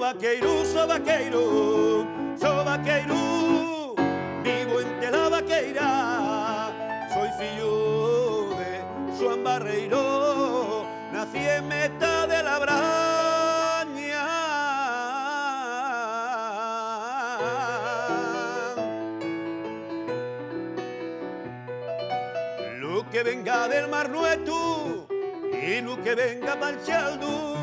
vaqueiro, so vaqueiro, vivo entre la vaqueira, soy fillo de Joan Barreiro, nací en Meta de la Braña. Lo que venga del Mar Nueto y lo que venga pa'l Chaldo,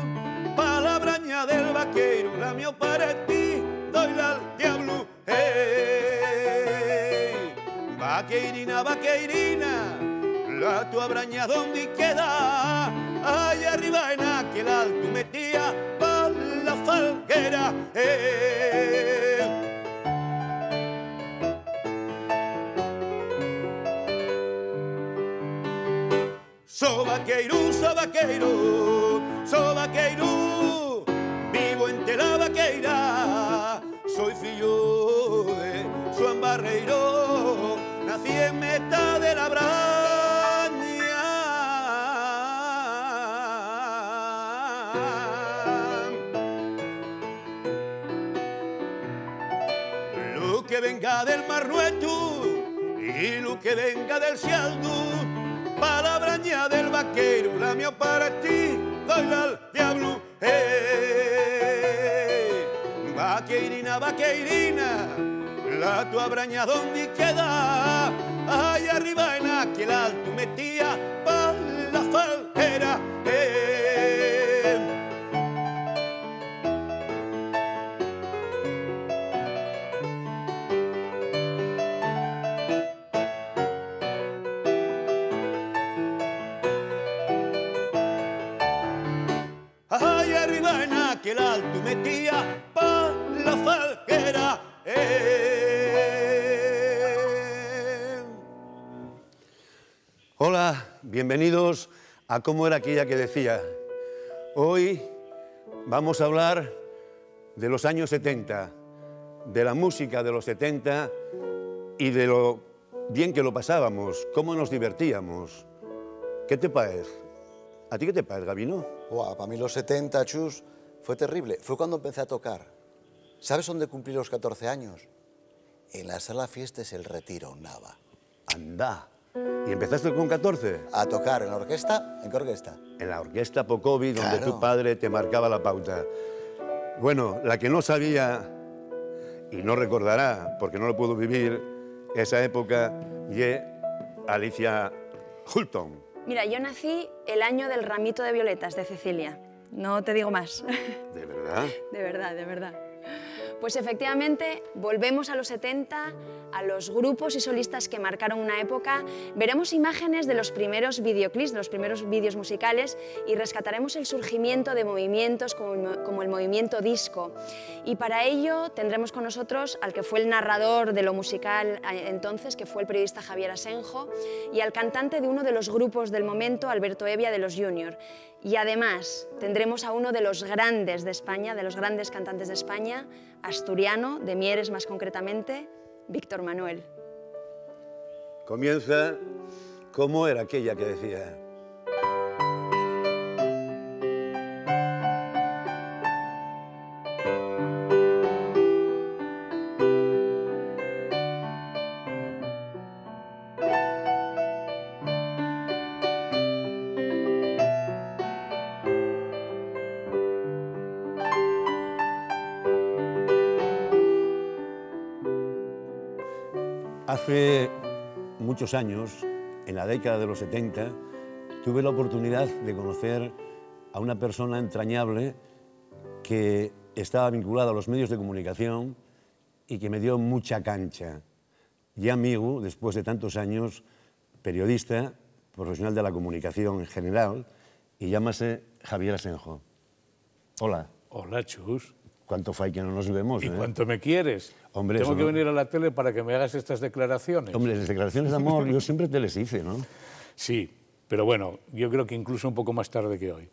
pa' la braña del vaquero, la mío para ti, doyla al diablo. Hey, vaqueirina, vaqueirina, la tua braña donde queda, allá arriba en aquel alto metía pa' la falguera. Hey. So vaqueiro, vivo entre la vaqueira, soy fillo de Joan Barreiro, nací en Meta de la Braña. Lo que venga del Mar Nueto y lo que venga del Cialdo, pa' la braña del vaquero, la mía para ti, doyla al diablo. Hey, vaqueirina, vaqueirina, la tua braña donde queda, allá arriba en aquel alto metía pa' la falguera. Hey. Allá arriba en aquel alto metía pa' la falguera. Hola, bienvenidos a Cómo era aquella que decía. Hoy vamos a hablar de los años 70, de la música de los 70 y de lo bien que lo pasábamos, cómo nos divertíamos. ¿Qué te parece? ¿A ti qué te parece, Gabino? Para mí los 70, Chus, fue terrible. Fue cuando empecé a tocar. ¿Sabes dónde cumplí los 14 años? En la Sala Fiestas El Retiro, Nava. Anda. ¿Y empezaste con 14? A tocar en la orquesta. ¿En qué orquesta? En la orquesta Pocovi, donde Claro. tu padre te marcaba la pauta. Bueno, la que no sabía y no recordará, porque no lo pudo vivir, esa época, y Alicia Hulton. Mira, yo nací el año del ramito de violetas de Cecilia. No te digo más. ¿De verdad? De verdad, de verdad. Pues efectivamente, volvemos a los 70, a los grupos y solistas que marcaron una época. Veremos imágenes de los primeros videoclips, de los primeros vídeos musicales y rescataremos el surgimiento de movimientos como el movimiento disco. Y para ello tendremos con nosotros al que fue el narrador de lo musical entonces, que fue el periodista Javier Asenjo, y al cantante de uno de los grupos del momento, Alberto Evia, de los Junior. Y además tendremos a uno de los grandes de España, de los grandes cantantes de España, asturiano, de Mieres más concretamente, Víctor Manuel. Comienza Cómo era aquella que decía. Hace muchos años, en la década de los 70, tuve la oportunidad de conocer a una persona entrañable que estaba vinculada a los medios de comunicación y que me dio mucha cancha. Y amigo, después de tantos años, periodista, profesional de la comunicación en general, y llámase Javier Asenjo. Hola. Hola, Chus. ¿Cuánto fai que no nos vemos? ¿Y cuánto me quieres? Hombre, Tengo eso que no... venir a la tele para que me hagas estas declaraciones. Hombre, las declaraciones de amor yo siempre te les hice, ¿no? Sí, pero bueno, yo creo que incluso un poco más tarde que hoy.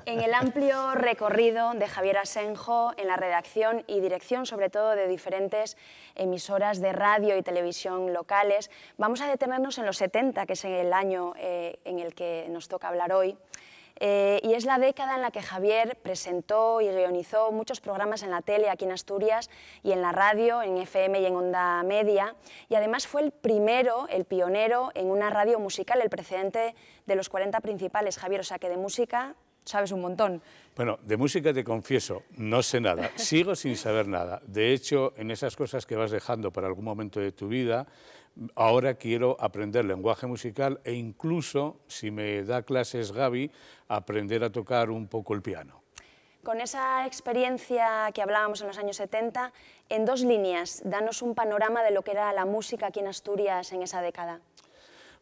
En el amplio recorrido de Javier Asenjo en la redacción y dirección, sobre todo de diferentes emisoras de radio y televisión locales, vamos a detenernos en los 70, que es el año en el que nos toca hablar hoy. y es la década en la que Javier presentó y guionizó muchos programas en la tele aquí en Asturias y en la radio, en FM y en Onda Media, y además fue el pionero en una radio musical, el precedente de los 40 principales, Javier, o sea que de música sabes un montón. Bueno, de música te confieso, no sé nada, sigo sin saber nada. De hecho, en esas cosas que vas dejando para algún momento de tu vida, ahora quiero aprender lenguaje musical e incluso, si me da clases Gaby, aprender a tocar un poco el piano. Con esa experiencia que hablábamos en los años 70, en 2 líneas, danos un panorama de lo que era la música aquí en Asturias en esa década.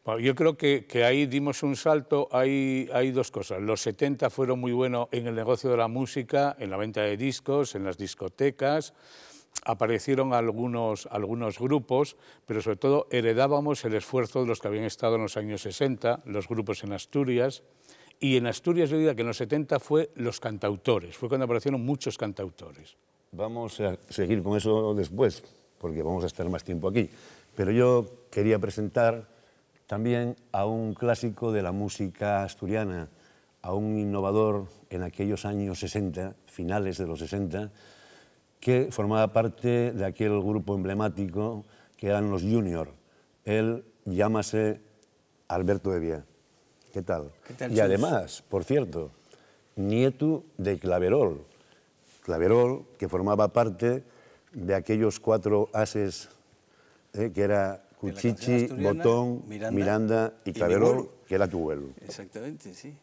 Bueno, yo creo que ahí dimos un salto, hay 2 cosas. Los 70 fueron muy buenos en el negocio de la música, en la venta de discos, en las discotecas. Aparecieron algunos grupos, pero sobre todo heredábamos el esfuerzo de los que habían estado en los años 60, los grupos en Asturias. Y en Asturias yo diría que en los 70 fue los cantautores, fue cuando aparecieron muchos cantautores. Vamos a seguir con eso después, porque vamos a estar más tiempo aquí. Pero yo quería presentar también a un clásico de la música asturiana, a un innovador en aquellos años 60, finales de los 60, que formaba parte de aquel grupo emblemático que eran los Junior. Él llámase Alberto de Vié. ¿Qué tal? ¿Qué tal, y Chus? además, por cierto, nieto de Claverol. Claverol, que formaba parte de aquellos 4 ases, que era Cuchichi, Botón, Miranda y Claverol, que era tu abuelo. Exactamente, sí.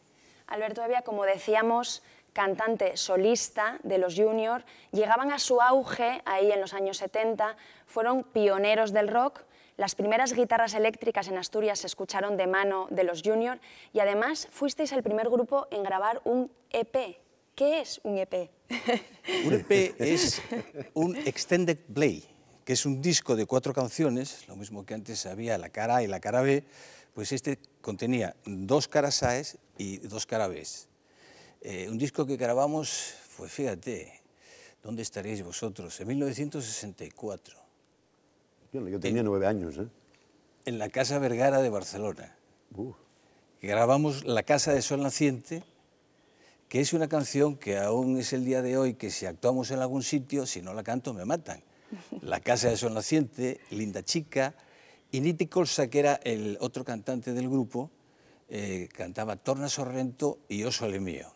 Alberto de Vié, como decíamos, cantante solista de los Junior, llegaban a su auge ahí en los años 70, fueron pioneros del rock. Las primeras guitarras eléctricas en Asturias se escucharon de mano de los Junior y además fuisteis el primer grupo en grabar un EP. ¿Qué es un EP? Un EP es un extended play, que es un disco de 4 canciones, lo mismo que antes había la cara A y la cara B, pues este contenía 2 caras A y 2 caras B. Un disco que grabamos, pues fíjate, ¿dónde estaréis vosotros? En 1964. Bueno, yo tenía 9 años, ¿eh? En la Casa Vergara de Barcelona. Grabamos La Casa de Sol Naciente, que es una canción que aún es el día de hoy, que si actuamos en algún sitio, si no la canto me matan. La Casa de Sol Naciente, Linda Chica, y Niti Colsa, que era el otro cantante del grupo, cantaba Torna Sorrento y O Sole Mío.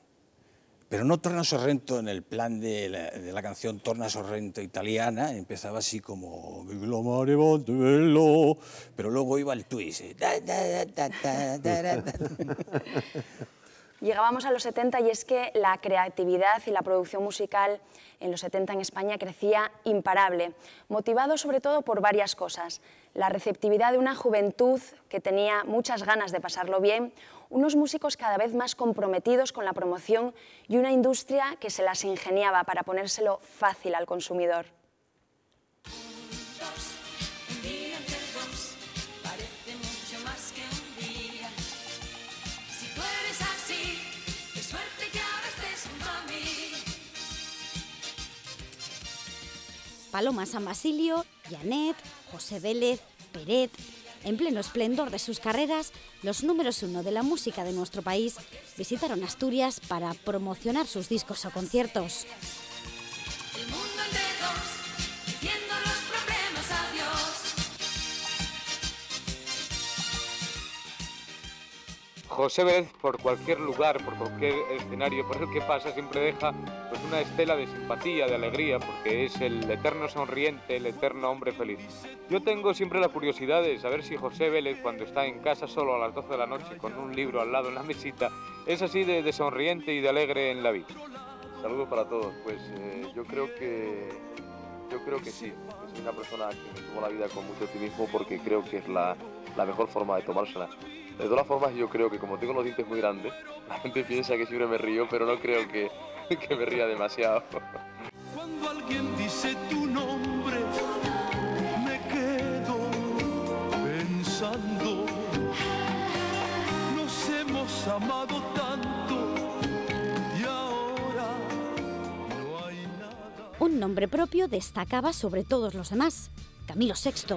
Pero no Torna Sorrento en el plan de la canción Torna Sorrento italiana, empezaba así como Lo mare monte bello, pero luego iba el twist. Llegábamos a los 70 y es que la creatividad y la producción musical en los 70 en España crecía imparable, motivado sobre todo por varias cosas. La receptividad de una juventud que tenía muchas ganas de pasarlo bien, unos músicos cada vez más comprometidos con la promoción y una industria que se las ingeniaba para ponérselo fácil al consumidor. Paloma San Basilio, Janet, José Vélez, Peret. En pleno esplendor de sus carreras, los números 1 de la música de nuestro país visitaron Asturias para promocionar sus discos o conciertos. El mundo entre dos, diciendo los problemas a Dios. José Vélez, por cualquier lugar, por cualquier escenario por el que pasa, siempre deja pues una estela de simpatía, de alegría, porque es el eterno sonriente, el eterno hombre feliz. Yo tengo siempre la curiosidad de saber si José Vélez, cuando está en casa solo a las 12 de la noche con un libro al lado en la mesita, es así de sonriente y de alegre en la vida. Saludos para todos. Pues yo creo que sí. Que soy una persona que me tomo la vida con mucho optimismo porque creo que es la mejor forma de tomársela. De todas formas, yo creo que como tengo los dientes muy grandes, la gente piensa que siempre me río, pero no creo que me ría demasiado. Cuando alguien dice tu nombre, me quedo pensando. Nos hemos amado tanto y ahora no hay nada. Un nombre propio destacaba sobre todos los demás, Camilo VI.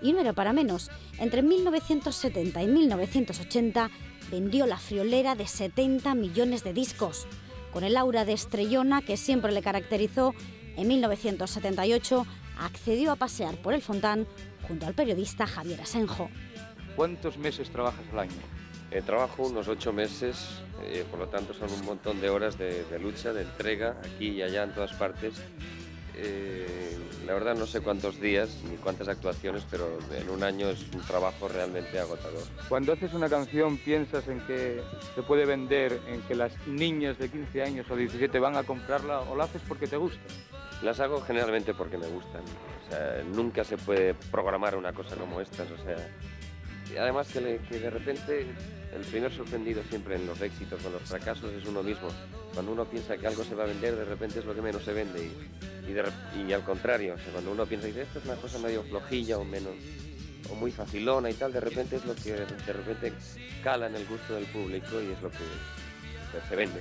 Y no era para menos, entre 1970 y 1980 vendió la friolera de 70 millones de discos. Con el aura de estrellona que siempre le caracterizó, en 1978 accedió a pasear por el Fontán junto al periodista Javier Asenjo. ¿Cuántos meses trabajas al año? Trabajo unos 8 meses, por lo tanto son un montón de horas de lucha, de entrega, aquí y allá, en todas partes. La verdad no sé cuántos días ni cuántas actuaciones, pero en un año es un trabajo realmente agotador. Cuando haces una canción, ¿piensas en que se puede vender, en que las niñas de 15 años o 17 van a comprarla, o la haces porque te gusta? Las hago generalmente porque me gustan. O sea, nunca se puede programar una cosa como estas. O sea, y además que de repente el primer sorprendido siempre en los éxitos o en los fracasos es uno mismo. Cuando uno piensa que algo se va a vender, de repente es lo que menos se vende. Y al contrario, o sea, cuando uno piensa que esto es una cosa medio flojilla o muy facilona y tal, de repente es lo que de repente cala en el gusto del público y es lo que se vende.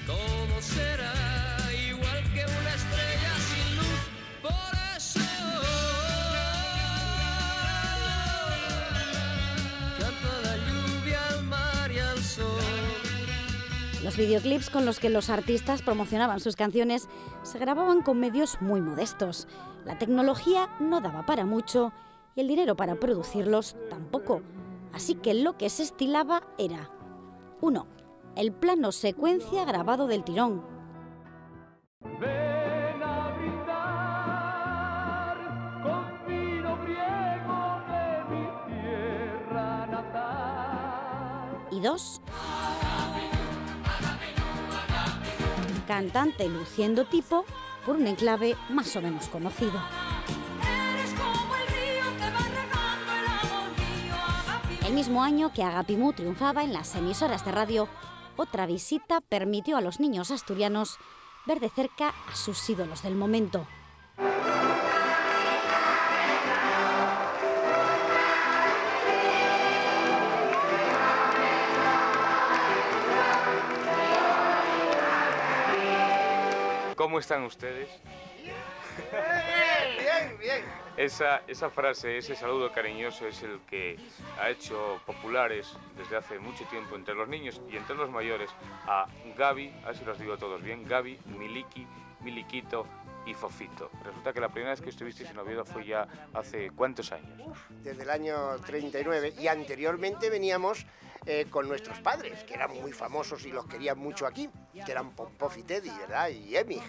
Todo será igual que una estrella sin luz, por eso canta la lluvia al mar y al sol. Los videoclips con los que los artistas promocionaban sus canciones se grababan con medios muy modestos. La tecnología no daba para mucho y el dinero para producirlos tampoco. Así que lo que se estilaba era 1. El plano secuencia grabado del tirón. Ven a brindar con vino griego de mi tierra natal. Y 2. Cantante luciendo tipo por un enclave más o menos conocido. El mismo año que Agapimú triunfaba en las emisoras de radio, otra visita permitió a los niños asturianos ver de cerca a sus ídolos del momento. ¿Cómo están ustedes? Bien, bien. Esa frase, ese saludo cariñoso es el que ha hecho populares desde hace mucho tiempo entre los niños y entre los mayores a Gaby, a ver si los digo todos bien, Gaby, Miliki, Miliquito y Fofito. Resulta que la primera vez que estuvisteis en Oviedo fue ya hace ¿cuántos años? Desde el año 39 y anteriormente veníamos con nuestros padres, que eran muy famosos y los querían mucho aquí, que eran Pompov y Teddy, ¿verdad? Y Emig.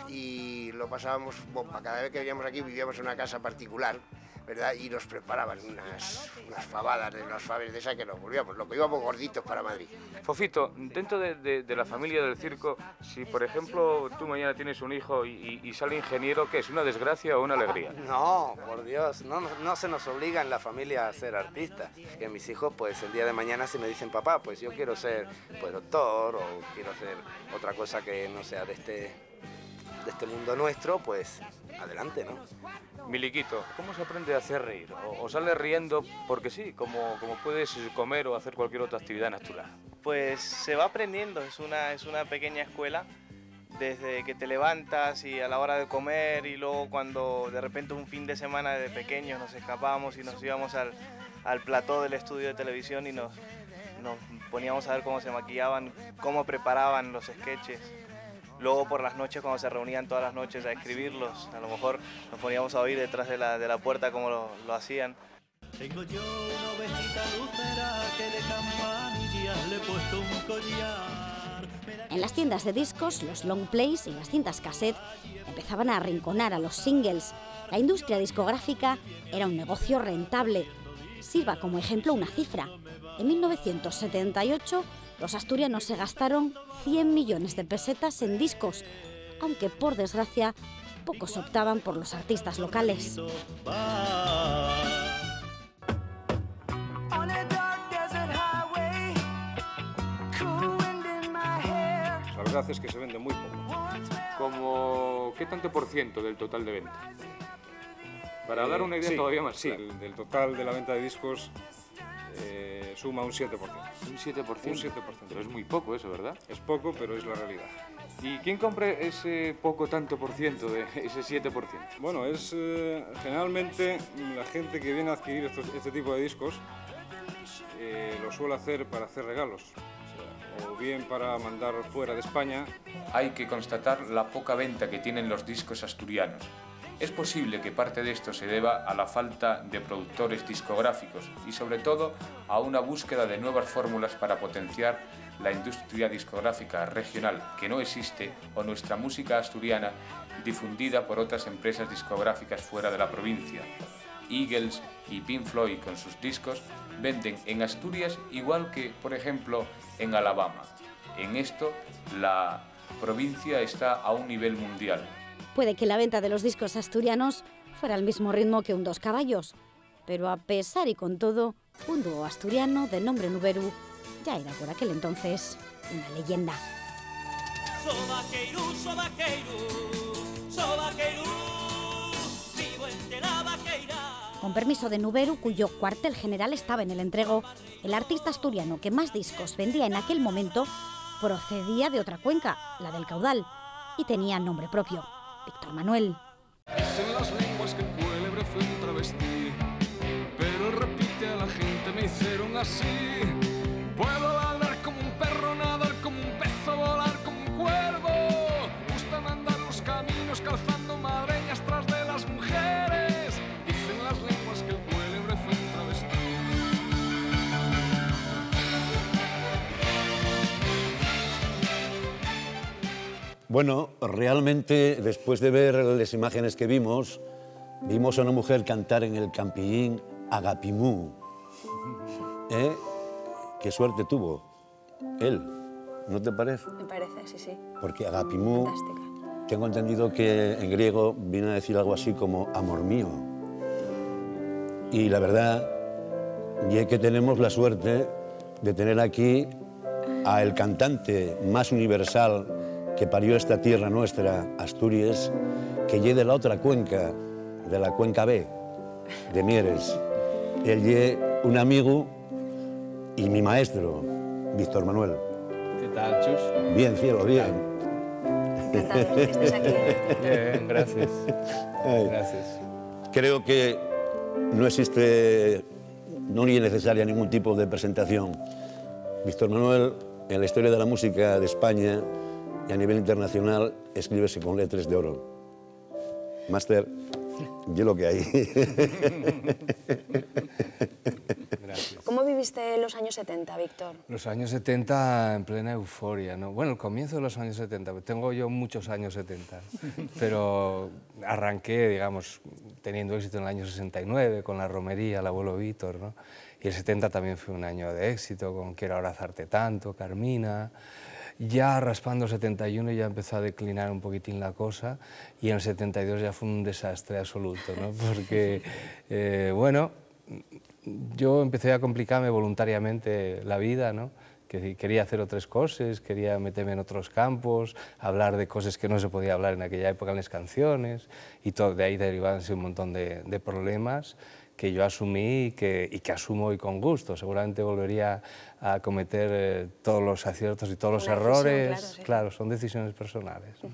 Y lo pasábamos bomba. Cada vez que veníamos aquí vivíamos en una casa particular, ¿verdad? Y nos preparaban unas fabadas de unas faves de esas que nos volvíamos locos, íbamos gorditos para Madrid. Fofito, dentro de la familia del circo, si por ejemplo tú mañana tienes un hijo y sale ingeniero, ¿qué es? ¿Una desgracia o una alegría? No, por Dios, no se nos obliga en la familia a ser artistas. Que mis hijos, pues el día de mañana si me dicen, papá, pues yo quiero ser pues doctor o quiero hacer otra cosa que no sea de este mundo nuestro, pues adelante, ¿no? Miliquito, ¿cómo se aprende a hacer reír? ¿O sale riendo porque sí, como puedes comer o hacer cualquier otra actividad natural? Pues se va aprendiendo, es una pequeña escuela, desde que te levantas y a la hora de comer y luego cuando de repente un fin de semana de pequeños nos escapábamos y nos íbamos al plató del estudio de televisión y nos poníamos a ver cómo se maquillaban, cómo preparaban los sketches. Luego por las noches, cuando se reunían todas las noches a escribirlos, a lo mejor nos poníamos a oír detrás de la puerta cómo lo hacían. Tengo yo una ovejita lucera que de campanillas le he puesto un collar. En las tiendas de discos, los long plays y las cintas cassette empezaban a arrinconar a los singles. La industria discográfica era un negocio rentable. Sirva como ejemplo una cifra. En 1978, los asturianos se gastaron 100 millones de pesetas en discos, aunque por desgracia pocos optaban por los artistas locales. La verdad es que se vende muy poco. ¿Qué tanto por ciento del total de venta? Para dar una idea todavía más clara. Sí, del total de la venta de discos suma un 7%. ¿Un 7%? Un 7%. Pero es muy poco eso, ¿verdad? Es poco, pero es la realidad. ¿Y quién compra ese poco tanto por ciento, de ese 7%? Bueno, es generalmente la gente que viene a adquirir este tipo de discos lo suelo hacer para hacer regalos, o bien para mandar fuera de España. Hay que constatar la poca venta que tienen los discos asturianos. Es posible que parte de esto se deba a la falta de productores discográficos y sobre todo a una búsqueda de nuevas fórmulas para potenciar la industria discográfica regional que no existe o nuestra música asturiana difundida por otras empresas discográficas fuera de la provincia. Eagles y Pink Floyd con sus discos venden en Asturias igual que, por ejemplo, en Alabama. En esto, la provincia está a un nivel mundial. Puede que la venta de los discos asturianos fuera al mismo ritmo que un Dos Caballos, pero a pesar y con todo, un dúo asturiano de nombre Nuberu ya era por aquel entonces una leyenda. Con permiso de Nuberu, cuyo cuartel general estaba en el Entrego, el artista asturiano que más discos vendía en aquel momento procedía de otra cuenca, la del Caudal, y tenía nombre propio, Víctor Manuel. Dicen las lenguas que el cuélebre fue un travesti, pero repite a la gente, me hicieron así. Puedo ladrar como un perro, nadar como un pez, volar como un cuervo. Gustan andar los caminos calzando madreñas tras de las mujeres. Dicen las lenguas que el cuélebre fue un travesti. Bueno, realmente, después de ver las imágenes que vimos a una mujer cantar en el Campillín Agapimú. Qué suerte tuvo él, ¿no te parece? Me parece, sí, sí. Porque Agapimú, tengo entendido que en griego viene a decir algo así como amor mío. Y la verdad, y es que tenemos la suerte de tener aquí al cantante más universal que parió esta tierra nuestra, Asturias, que lle de la otra cuenca, de la cuenca B, de Mieres. Él lle un amigo y mi maestro, Víctor Manuel. ¿Qué tal, Chus? Bien, cielo, bien. Encantado que estés aquí. Bien, gracias. Gracias. Creo que no existe, no ni es necesaria ningún tipo de presentación. Víctor Manuel, en la historia de la música de España y a nivel internacional, escríbese con letras de oro. Máster, yo lo que hay. Gracias. ¿Cómo viviste los años 70, Víctor? Los años 70 en plena euforia, ¿no? Bueno, el comienzo de los años 70, tengo yo muchos años 70, pero arranqué, digamos, teniendo éxito en el año 69 con La Romería, El Abuelo Víctor, ¿no? Y el 70 también fue un año de éxito con Quiero abrazarte tanto, Carmina. Ya raspando el 71 ya empezó a declinar un poquitín la cosa y en el 72 ya fue un desastre absoluto, ¿no? Porque, bueno, yo empecé a complicarme voluntariamente la vida, ¿no? Que quería hacer otras cosas, quería meterme en otros campos, hablar de cosas que no se podía hablar en aquella época en las canciones y todo, de ahí derivándose un montón de problemas que yo asumí y que asumo hoy con gusto. Seguramente volvería a cometer todos los aciertos y todos los errores. Claro, sí. Claro, son decisiones personales, ¿no?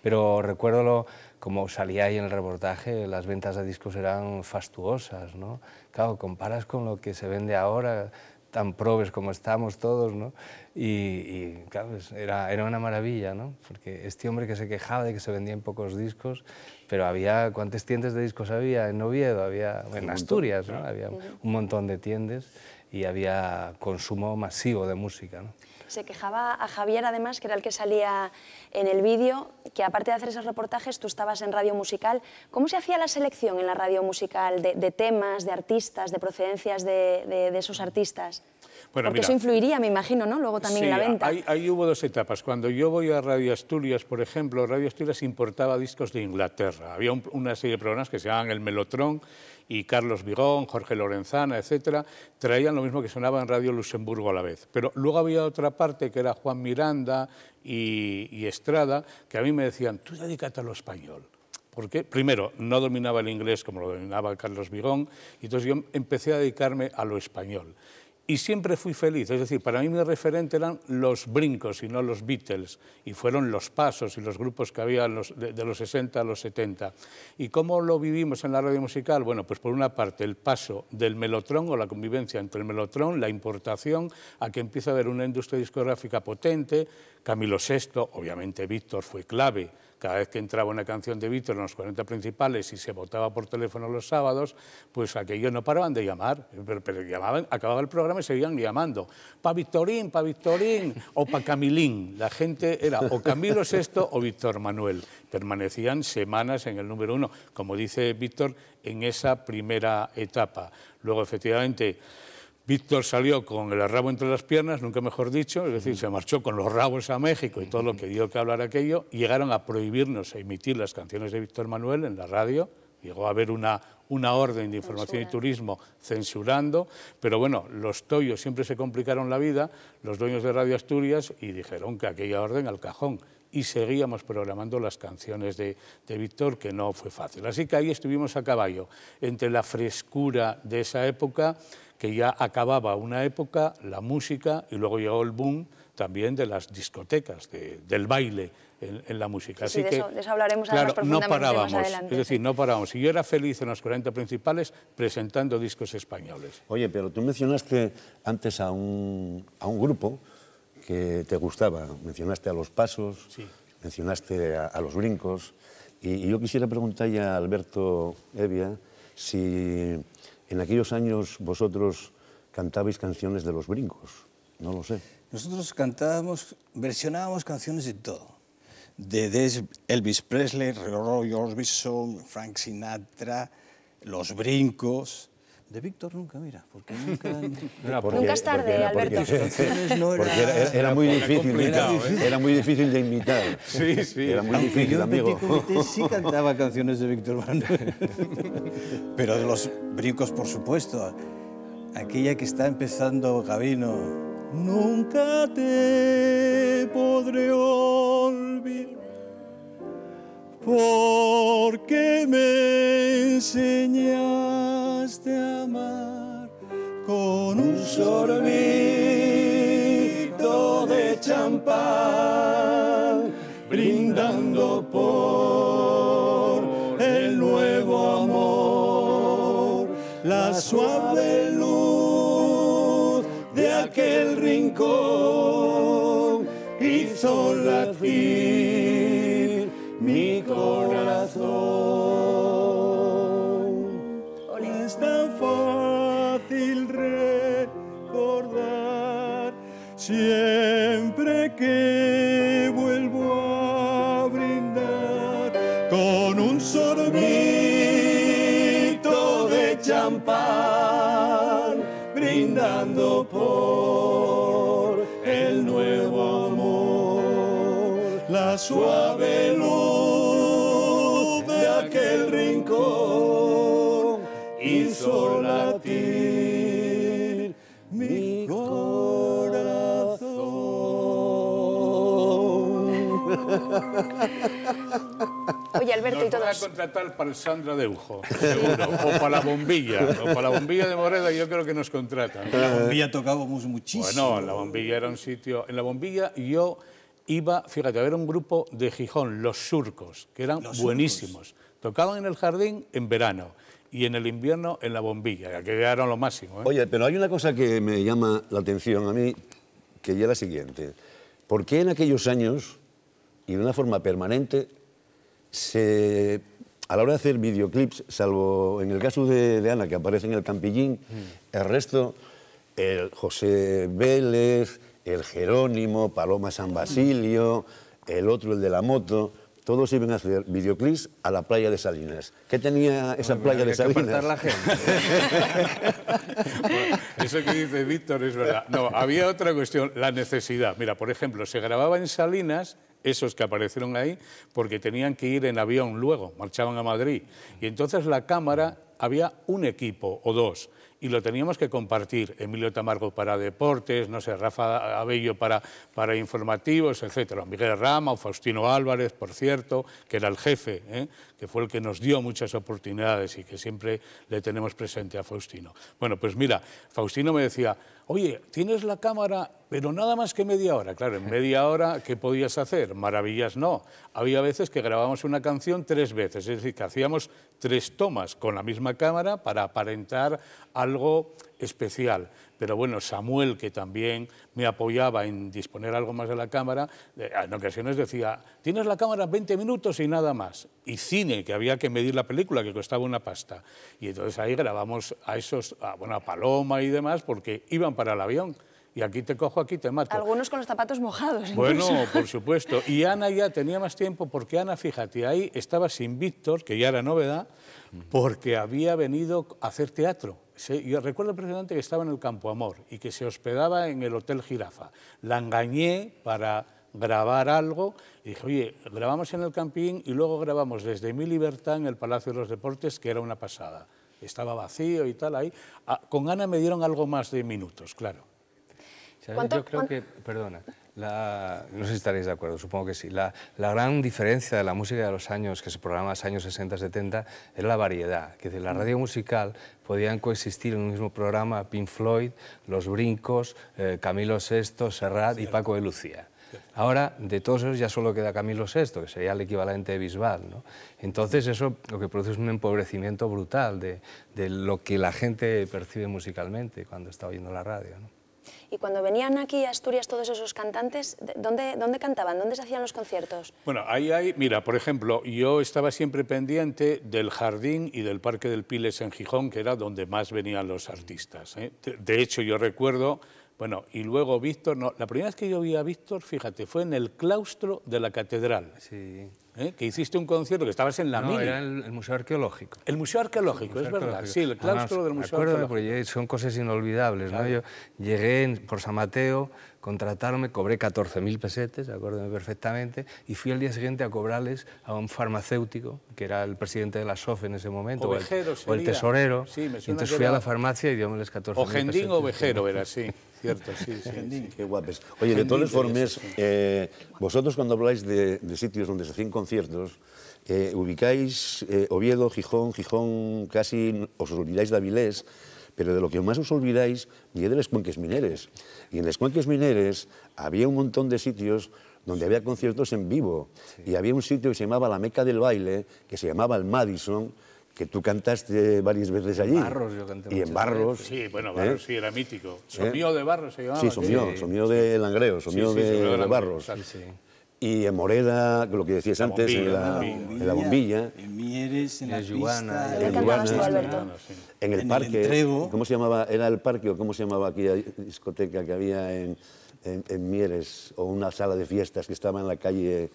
Pero recuerdo como salía ahí en el reportaje, las ventas de discos eran fastuosas, ¿no? Claro, comparas con lo que se vende ahora, tan probes como estamos todos, ¿no? Y claro, era una maravilla, ¿no? Porque este hombre que se quejaba de que se vendían pocos discos, pero había, ¿cuántas tiendas de discos había en Oviedo? Había, en Asturias, ¿no? Había un montón de tiendas y había consumo masivo de música, ¿no? Se quejaba a Javier, además, que era el que salía en el vídeo, que aparte de hacer esos reportajes, tú estabas en Radio Musical. ¿Cómo se hacía la selección en la Radio Musical de temas, de artistas, de procedencias de esos artistas? Bueno, porque mira, eso influiría, me imagino, ¿no? Luego también en la venta. Ahí hubo dos etapas. Cuando yo voy a Radio Asturias, por ejemplo, Radio Asturias importaba discos de Inglaterra. Había una serie de programas que se llamaban El Melotrón y Carlos Vigón, Jorge Lorenzana, etcétera, traían lo mismo que sonaba en Radio Luxemburgo a la vez. Pero luego había otra parte que era Juan Miranda y Estrada, que a mí me decían, tú dedícate a lo español. Porque, primero, no dominaba el inglés como lo dominaba Carlos Vigón, y entonces yo empecé a dedicarme a lo español. Y siempre fui feliz, es decir, para mí mi referente eran los Brincos y no los Beatles, y fueron los Pasos y los grupos que había de los 60 a los 70. ¿Y cómo lo vivimos en la radio musical? Bueno, pues por una parte el paso del Mellotron o la convivencia entre el Mellotron, la importación, a que empieza a haber una industria discográfica potente. Camilo VI, obviamente Víctor fue clave. Cada vez que entraba una canción de Víctor en los 40 principales y se votaba por teléfono los sábados, pues aquellos no paraban de llamar, pero llamaban, acababa el programa y seguían llamando. Pa' Victorín, o pa' Camilín. La gente era o Camilo VI o Víctor Manuel. Permanecían semanas en el número 1, como dice Víctor, en esa primera etapa. Luego, efectivamente, Víctor salió con el rabo entre las piernas, nunca mejor dicho, es decir, se marchó con los rabos a México y todo lo que dio que hablar aquello. Llegaron a prohibirnos emitir las canciones de Víctor Manuel en la radio. Llegó a haber una orden de Información y Turismo censurando, pero bueno, los toyos siempre se complicaron la vida, los dueños de Radio Asturias, y dijeron que aquella orden al cajón. Y seguíamos programando las canciones de Víctor, que no fue fácil. Así que ahí estuvimos a caballo, entre la frescura de esa época, que ya acababa una época, la música, y luego llegó el boom también de las discotecas, del baile en la música. Sí, así de eso hablaremos claro, además profundamente no parábamos, más adelante. es decir, no parábamos. Y yo era feliz en los 40 principales presentando discos españoles. Oye, pero tú mencionaste antes a un grupo que te gustaba. Mencionaste a Los Pasos, sí. Mencionaste a Los Brincos. Y yo quisiera preguntarle a Alberto Evia si en aquellos años vosotros cantabais canciones de Los Brincos. No lo sé. Nosotros cantábamos, versionábamos canciones de todo. De Elvis Presley, Roy Orbison, Frank Sinatra, Los Brincos. De Víctor nunca, mira, porque nunca... Nunca es tarde, Alberto. Porque era muy difícil, era muy difícil de imitar. Sí, sí. Era muy difícil, yo amigo. Yo sí cantaba canciones de Víctor Manuel. Pero de Los Brincos, por supuesto. Aquella que está empezando Gabino. Nunca te podré olvidar, porque me enseñaste a amar con un sorbito de champán, brindando por el nuevo amor, la suave luz de aquel rincón hizo latir mi corazón. Es tan fácil recordar siempre que vuelvo a brindar con un sorbito de champán, brindando por el nuevo amor, la suave luz de aquel rincón hizo latir mi corazón. Oye, Alberto, y Nos van a todos... contratar para el Sandra Deujo, seguro, o para la Bombilla, o para la Bombilla de Moreda, yo creo que nos contratan. En la Bombilla tocábamos muchísimo. Bueno, la Bombilla era un sitio... En la Bombilla yo iba, fíjate, a ver un grupo de Gijón, Los Surcos, que eran buenísimos. Tocaban en el Jardín en verano y en el invierno en la Bombilla, que eran lo máximo. Oye, pero hay una cosa que me llama la atención a mí, que es la siguiente. ¿Por qué en aquellos años, y de una forma permanente, a la hora de hacer videoclips, salvo en el caso de Ana, que aparece en el Campillín, el resto, el José Vélez, el Jerónimo, Paloma San Basilio, el otro, el de la moto, todos iban a hacer videoclips a la playa de Salinas? ¿Qué tenía esa playa de Salinas? La gente. Bueno, eso que dice Víctor es verdad. No, había otra cuestión, la necesidad. Mira, por ejemplo, se grababa en Salinas, esos que aparecieron ahí, porque tenían que ir en avión luego, marchaban a Madrid. Y entonces la cámara, había un equipo o dos, y lo teníamos que compartir. Emilio Tamargo para deportes, no sé, Rafa Abello para informativos, etcétera. Miguel Rama o Faustino Álvarez, por cierto, que era el jefe, que fue el que nos dio muchas oportunidades y que siempre le tenemos presente a Faustino. Bueno, pues mira, Faustino me decía, oye, ¿tienes la cámara? Pero nada más que media hora. Claro, en media hora, ¿qué podías hacer? Maravillas no. Había veces que grabábamos una canción 3 veces, es decir, que hacíamos 3 tomas con la misma cámara para aparentar algo especial. Pero bueno, Samuel, que también me apoyaba en disponer algo más de la cámara, en ocasiones decía, tienes la cámara 20 minutos y nada más. Y cine, que había que medir la película, que costaba una pasta. Y entonces ahí grabamos a esos, bueno, a Paloma y demás, porque iban para el avión. Y aquí te cojo, aquí te mato. Algunos con los zapatos mojados. Bueno, incluso. por supuesto. Y Ana ya tenía más tiempo, porque Ana, fíjate, ahí estaba sin Víctor, que ya era novedad, porque había venido a hacer teatro. Yo recuerdo precisamente que estaba en el Campo Amor y que se hospedaba en el Hotel Jirafa. La engañé para grabar algo y dije, oye, grabamos en el Campín y luego grabamos desde Mi Libertad en el Palacio de los Deportes, que era una pasada. Estaba vacío y tal ahí. Con Ana me dieron algo más de minutos, claro. Yo creo que, perdona, no sé si estaréis de acuerdo, supongo que sí, la gran diferencia de la música de los años que se programa en los años 60-70 era la variedad, que de la radio musical podían coexistir en un mismo programa Pink Floyd, Los Brincos, Camilo VI, Serrat y Paco de Lucía. Ahora, de todos ellos ya solo queda Camilo VI, que sería el equivalente de Bisbal, ¿no? Entonces eso lo que produce es un empobrecimiento brutal de lo que la gente percibe musicalmente cuando está oyendo la radio, ¿no? Y cuando venían aquí a Asturias todos esos cantantes, ¿dónde cantaban? ¿Dónde se hacían los conciertos? Bueno, ahí hay, mira, por ejemplo, yo estaba siempre pendiente del Jardín y del Parque del Piles en Gijón, que era donde más venían los artistas, ¿eh? De hecho, yo recuerdo, bueno, y luego Víctor, no, la primera vez que yo vi a Víctor, fíjate, fue en el claustro de la catedral. Sí. Que hiciste un concierto, que estabas en la Mili. No, era el Museo Arqueológico. El Museo Arqueológico, es verdad, sí, el claustro del Museo Arqueológico. Porque son cosas inolvidables, ¿no? Yo llegué por San Mateo, contrataronme, cobré 14.000 pesetes, acuérdame perfectamente, y fui al día siguiente a cobrarles a un farmacéutico, que era el presidente de la SOF en ese momento, o el tesorero. Sí, me suena. Entonces fui a la farmacia y diómeles 14.000 pesetes. Ogendín o Ovejero era, sí. Cierto, sí, sí. Qué guapes. Oye, de todas formas, vosotros cuando habláis de sitios donde se hacían conciertos, ubicáis Oviedo, Gijón, casi os olvidáis de Avilés, pero de lo que más os olvidáis es de las cuenques mineres. Y en las cuenques mineres había un montón de sitios donde había conciertos en vivo. Sí. Y había un sitio que se llamaba la Meca del Baile, que se llamaba el Madison, que tú cantaste varias veces allí. En Barros yo canté. Y en Barros. Sí, bueno, Barros sí, era mítico. Somío de Barros se llamaba. Sí, Somío de Langreo, Somío de Barros. Sí. Y en Moreda, lo que decías antes, en la Bombilla. En Mieres, en la Yuana. En el parque. ¿Cómo se llamaba? ¿Era el parque o cómo se llamaba aquella discoteca que había en Mieres? O una sala de fiestas que estaba en la calle...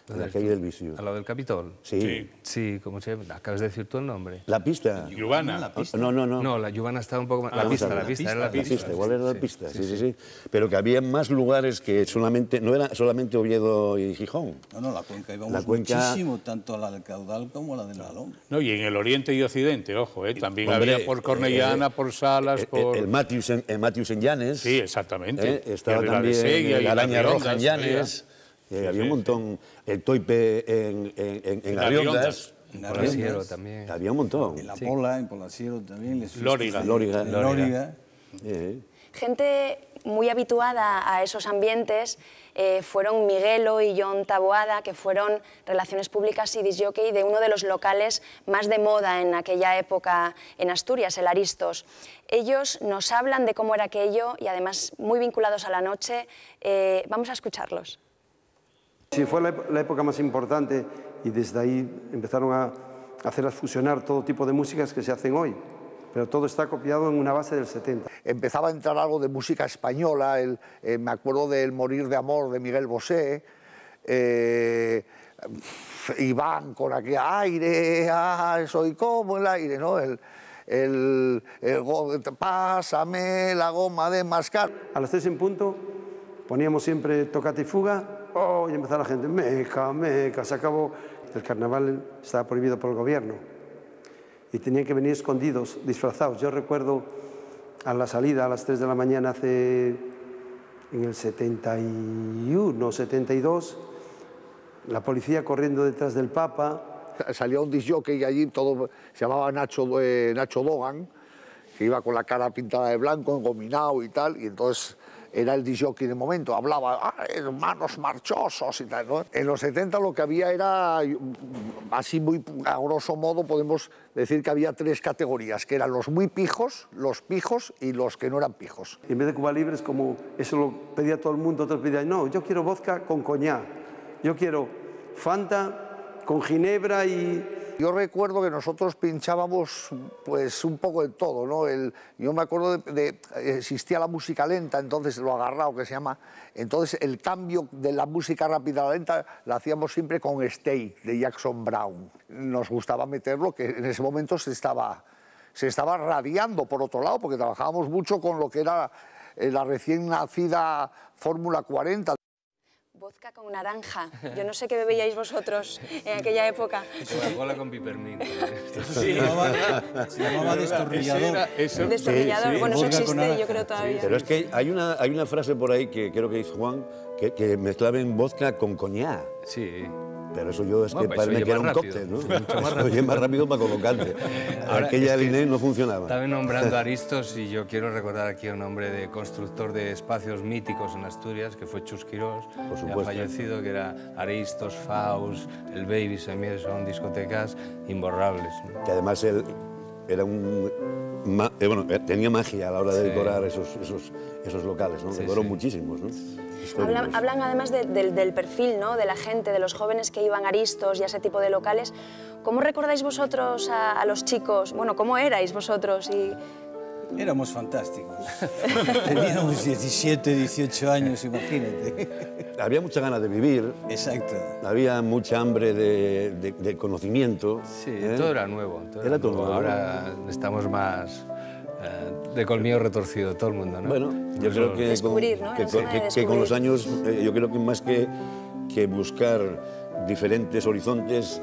En la calle del Vicio. ¿A lo del Capitol? Sí. Sí, ¿cómo se llama? Acabas de decir tú el nombre. ¿La pista? Yuana. No. No, la Yuana estaba un poco más... La pista, era la pista. Igual era la pista, sí. Pero que había más lugares que solamente... No era solamente Oviedo y Gijón. No, la cuenca íbamos muchísimo, tanto a la del Caudal como a la del Nalón. No, y en el oriente y occidente, ojo, también había por Cornellana, por Salas, por... El Matius en Llanes. Sí, exactamente. Estaba también la Araña Roja en Llanes. Había un montón, el Toipe en Aviondas. En Polasiero también. Había un montón. En La Pola, en Polasiero también. Lóriga. Gente muy habituada a esos ambientes fueron Miguelo y John Taboada, que fueron relaciones públicas y disc-jockey de uno de los locales más de moda en aquella época en Asturias, el Aristos. Ellos nos hablan de cómo era aquello y además muy vinculados a la noche. Vamos a escucharlos. Sí, fue la época más importante y desde ahí empezaron a hacer fusionar todo tipo de músicas que se hacen hoy, pero todo está copiado en una base del 70. Empezaba a entrar algo de música española, me acuerdo del Morir de Amor de Miguel Bosé, Iván con aquel aire, soy como el aire, ¿no? Pásame la goma de mascar. A las 3 en punto poníamos siempre Tocata y Fuga. Y empezaba la gente, meca, se acabó. El carnaval estaba prohibido por el gobierno y tenían que venir escondidos, disfrazados. Yo recuerdo a la salida a las 3 de la mañana en el 71, 72, la policía corriendo detrás del Papa. Salía un disc jockey allí, todo, se llamaba Nacho Dogan, que iba con la cara pintada de blanco, engominado y tal, y entonces era el disc-jockey de momento, hablaba, hermanos marchosos y tal, ¿no? En los 70 lo que había era, así muy a grosso modo, podemos decir que había 3 categorías, que eran los muy pijos, los pijos y los que no eran pijos. En vez de Cuba Libre, es como, eso lo pedía todo el mundo, otros pedían, no, yo quiero vodka con coñac, yo quiero Fanta con ginebra y... Yo recuerdo que nosotros pinchábamos pues un poco de todo, ¿no? Yo me acuerdo existía la música lenta, entonces lo agarrado que se llama, entonces el cambio de la música rápida a la lenta la hacíamos siempre con Steak de Jackson Browne. Nos gustaba meterlo, que en ese momento se estaba radiando por otro lado, porque trabajábamos mucho con lo que era la recién nacida Fórmula 40. Vodka con naranja. Yo no sé qué bebíais vosotros en aquella época. Coca-Cola con pipermint. Se llamaba destornillador. Destornillador, Sí, bueno, eso vodka con existe, yo creo todavía. Pero es que hay una frase por ahí que creo que dice Juan, que mezclaban vodka con coñac. Sí. Pero eso yo es Bueno, que pues parece que era un rápido, cóctel, ¿no? sí, mucho más Oye, más rápido para colocarte. Ahora, Aquella es que línea no funcionaba. Estaba nombrando a Aristos y yo quiero recordar aquí a un hombre de constructor de espacios míticos en Asturias, que fue Chus Quirós, ya fallecido, que era Aristos, Faust, el Baby, Semir, son discotecas imborrables, ¿no? Que además él era tenía magia a la hora de decorar esos locales, ¿no? Decoró muchísimos, ¿no? Hablan además del perfil, ¿no? De la gente, de los jóvenes que iban a Aristos y a ese tipo de locales. ¿Cómo recordáis vosotros a los chicos? Bueno, ¿cómo erais vosotros? Éramos fantásticos. Teníamos 17, 18 años, imagínate. Había mucha ganas de vivir. Exacto. Había mucha hambre de conocimiento. Sí, todo era nuevo. Era todo nuevo. Ahora estamos más de colmillo retorcido, todo el mundo, ¿no? Bueno, yo creo que, descubrir, ¿no? que con los años, yo creo que más que buscar diferentes horizontes,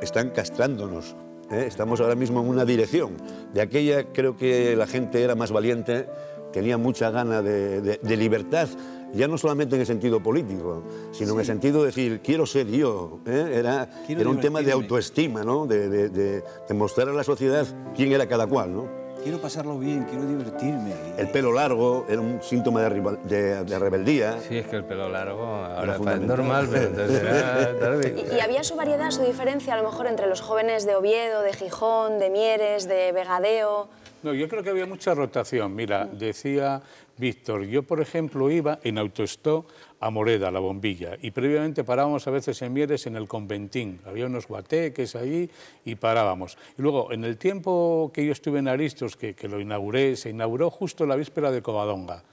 están castrándonos. Estamos ahora mismo en una dirección. De aquella creo que la gente era más valiente, tenía mucha gana de libertad, ya no solamente en el sentido político, sino en el sentido de decir, quiero ser yo. Era un tema de autoestima, ¿no? De mostrar a la sociedad quién era cada cual, ¿no? Quiero pasarlo bien, quiero divertirme. El pelo largo era un síntoma de rebeldía. Sí, es que el pelo largo ahora es normal, pero entonces era tarde. ¿Y había su variedad, su diferencia a lo mejor entre los jóvenes de Oviedo, de Gijón, de Mieres, de Vegadeo? No, yo creo que había mucha rotación. Mira, decía Víctor, yo por ejemplo iba en autostop a Moreda, La Bombilla, y previamente parábamos a veces en Mieres en el Conventín. Había unos guateques allí y parábamos. Y luego, en el tiempo que yo estuve en Aristos, que lo inauguré, se inauguró justo la víspera de Covadonga,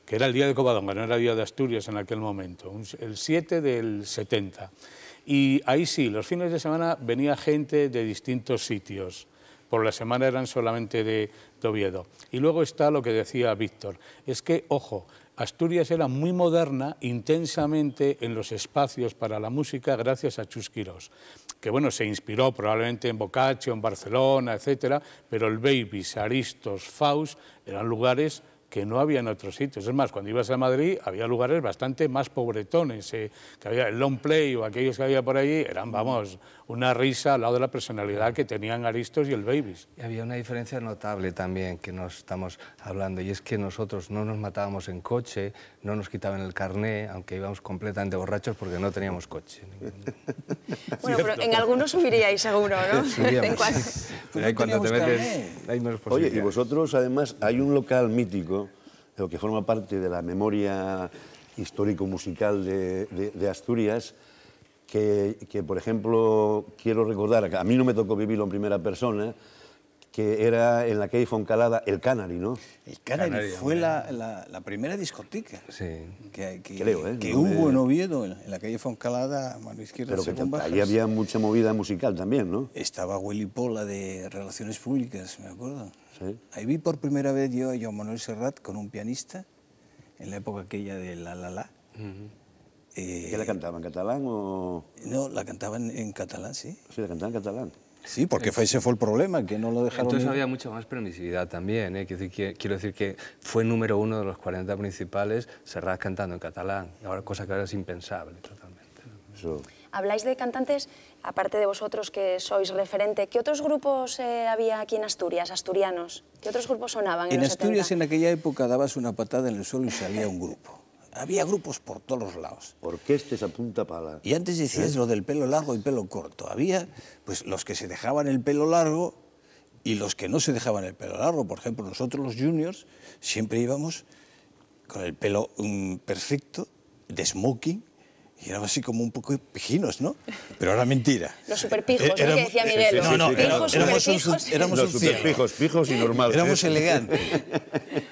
que era el día de Covadonga, no era el día de Asturias en aquel momento, el 7 del 70. Y ahí sí, los fines de semana venía gente de distintos sitios. Por la semana eran solamente de Oviedo. Y luego está lo que decía Víctor, es que, ojo, Asturias era muy moderna, intensamente en los espacios para la música gracias a Chus Quirós, que bueno, se inspiró probablemente en Boccaccio, en Barcelona, etcétera, pero el Babies, Aristos, Faust eran lugares que no había en otros sitios. Es más, cuando ibas a Madrid había lugares bastante más pobretones, que había el Long Play o aquellos que había por allí, eran, vamos, una risa al lado de la personalidad que tenían Aristos y el Babies. Y había una diferencia notable también que nos estamos hablando, y es que nosotros no nos matábamos en coche, no nos quitaban el carné, aunque íbamos completamente borrachos porque no teníamos coche. Bueno, pero en algunos subiríais seguro, ¿no? Subíamos. Pero ahí cuando te metes, hay menos posibilidades. Oye, y vosotros, además, hay un local mítico, lo que forma parte de la memoria histórico-musical de Asturias, que, por ejemplo, quiero recordar, a mí no me tocó vivirlo en primera persona, que era en la calle Foncalada, el Canary, ¿no? El Canary fue la primera discoteca que no hubo en Oviedo, en la calle Foncalada, mano izquierda. Pero que ahí había mucha movida musical también, ¿no? Estaba Willy Pola de Relaciones Públicas, me acuerdo. Sí. Ahí vi por primera vez yo a Joan Manuel Serrat con un pianista, en la época aquella de La La La. ¿Qué la cantaba, en catalán o...? No, la cantaban en catalán, sí. Sí, la cantaban en catalán. Sí, porque ese fue el problema, que no lo dejaron... Entonces había mucha más permisividad también, ¿eh? Quiero decir que fue número 1 de los 40 principales, Serrat cantando en catalán, ahora cosa que ahora es impensable totalmente. Eso. Habláis de cantantes, aparte de vosotros que sois referente, ¿qué otros grupos había aquí en Asturias, asturianos? ¿Qué otros grupos sonaban en los 70? Asturias en aquella época dabas una patada en el suelo y salía un grupo. Había grupos por todos los lados. Orquestas a punta pala. Y antes decías lo del pelo largo y pelo corto. Había pues los que se dejaban el pelo largo y los que no se dejaban el pelo largo. Por ejemplo, nosotros los juniors siempre íbamos con el pelo perfecto, de smoking, y éramos así como un poco pijinos, ¿no? Pero era mentira. Los superpijos, ¿no? Que decía Miguel. Éramos los superpijos, pijos y normales. Éramos elegantes.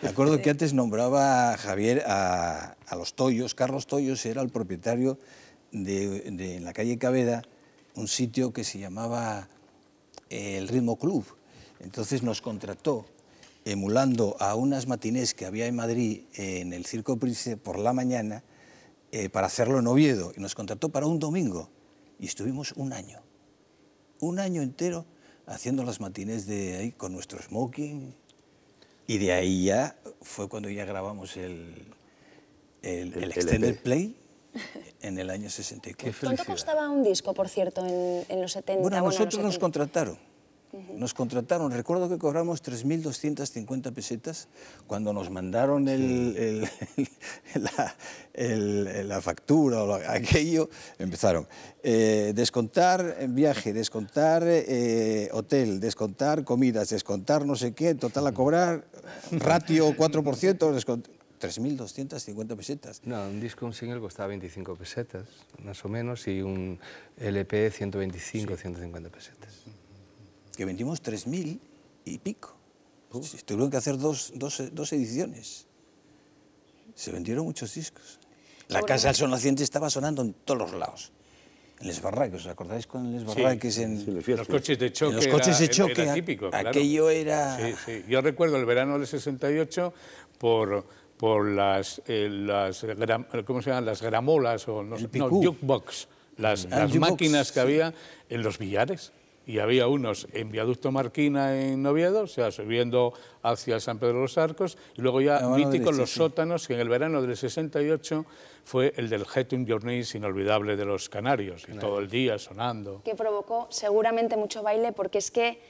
Me acuerdo que antes nombraba a Javier a los Toyos. Carlos Toyos era el propietario de en la calle Caveda, un sitio que se llamaba el Ritmo Club. Entonces nos contrató emulando a unas matinés que había en Madrid en el Circo Price por la mañana para hacerlo en Oviedo, y nos contrató para un domingo y estuvimos un año entero haciendo las matinés de ahí con nuestro smoking, y de ahí ya fue cuando ya grabamos el Extended Play en el año 64. ¿Cuánto costaba un disco, por cierto, en los 70? Bueno, nosotros nos contrataron. Nos contrataron, recuerdo que cobramos 3.250 pesetas cuando nos mandaron la factura o aquello, empezaron. Descontar viaje, descontar hotel, descontar comidas, descontar no sé qué, total a cobrar, ratio 4%, descontar. 3.250 pesetas. No, un disco, un single costaba 25 pesetas, más o menos, y un LP 125, 150 pesetas. Que vendimos 3.000 y pico. Tuvieron que hacer dos ediciones. Se vendieron muchos discos. La Casa del Sol Naciente estaba sonando en todos los lados. En Les Barraques, ¿os acordáis con Les Barraques? En los coches de choque. En los coches de choque, era típico, claro. Aquello era... Sí, sí. Yo recuerdo el verano del 68 por las ¿cómo se llaman? Las gramolas o no, jukebox, las máquinas que había en los billares. Y había unos en Viaducto Marquina en Oviedo, o sea, subiendo hacia San Pedro de los Arcos, y luego ya míticos los sótanos, que en el verano del 68 fue el del Head Journeys inolvidable de los Canarios, y todo el día sonando. Que provocó seguramente mucho baile, porque es que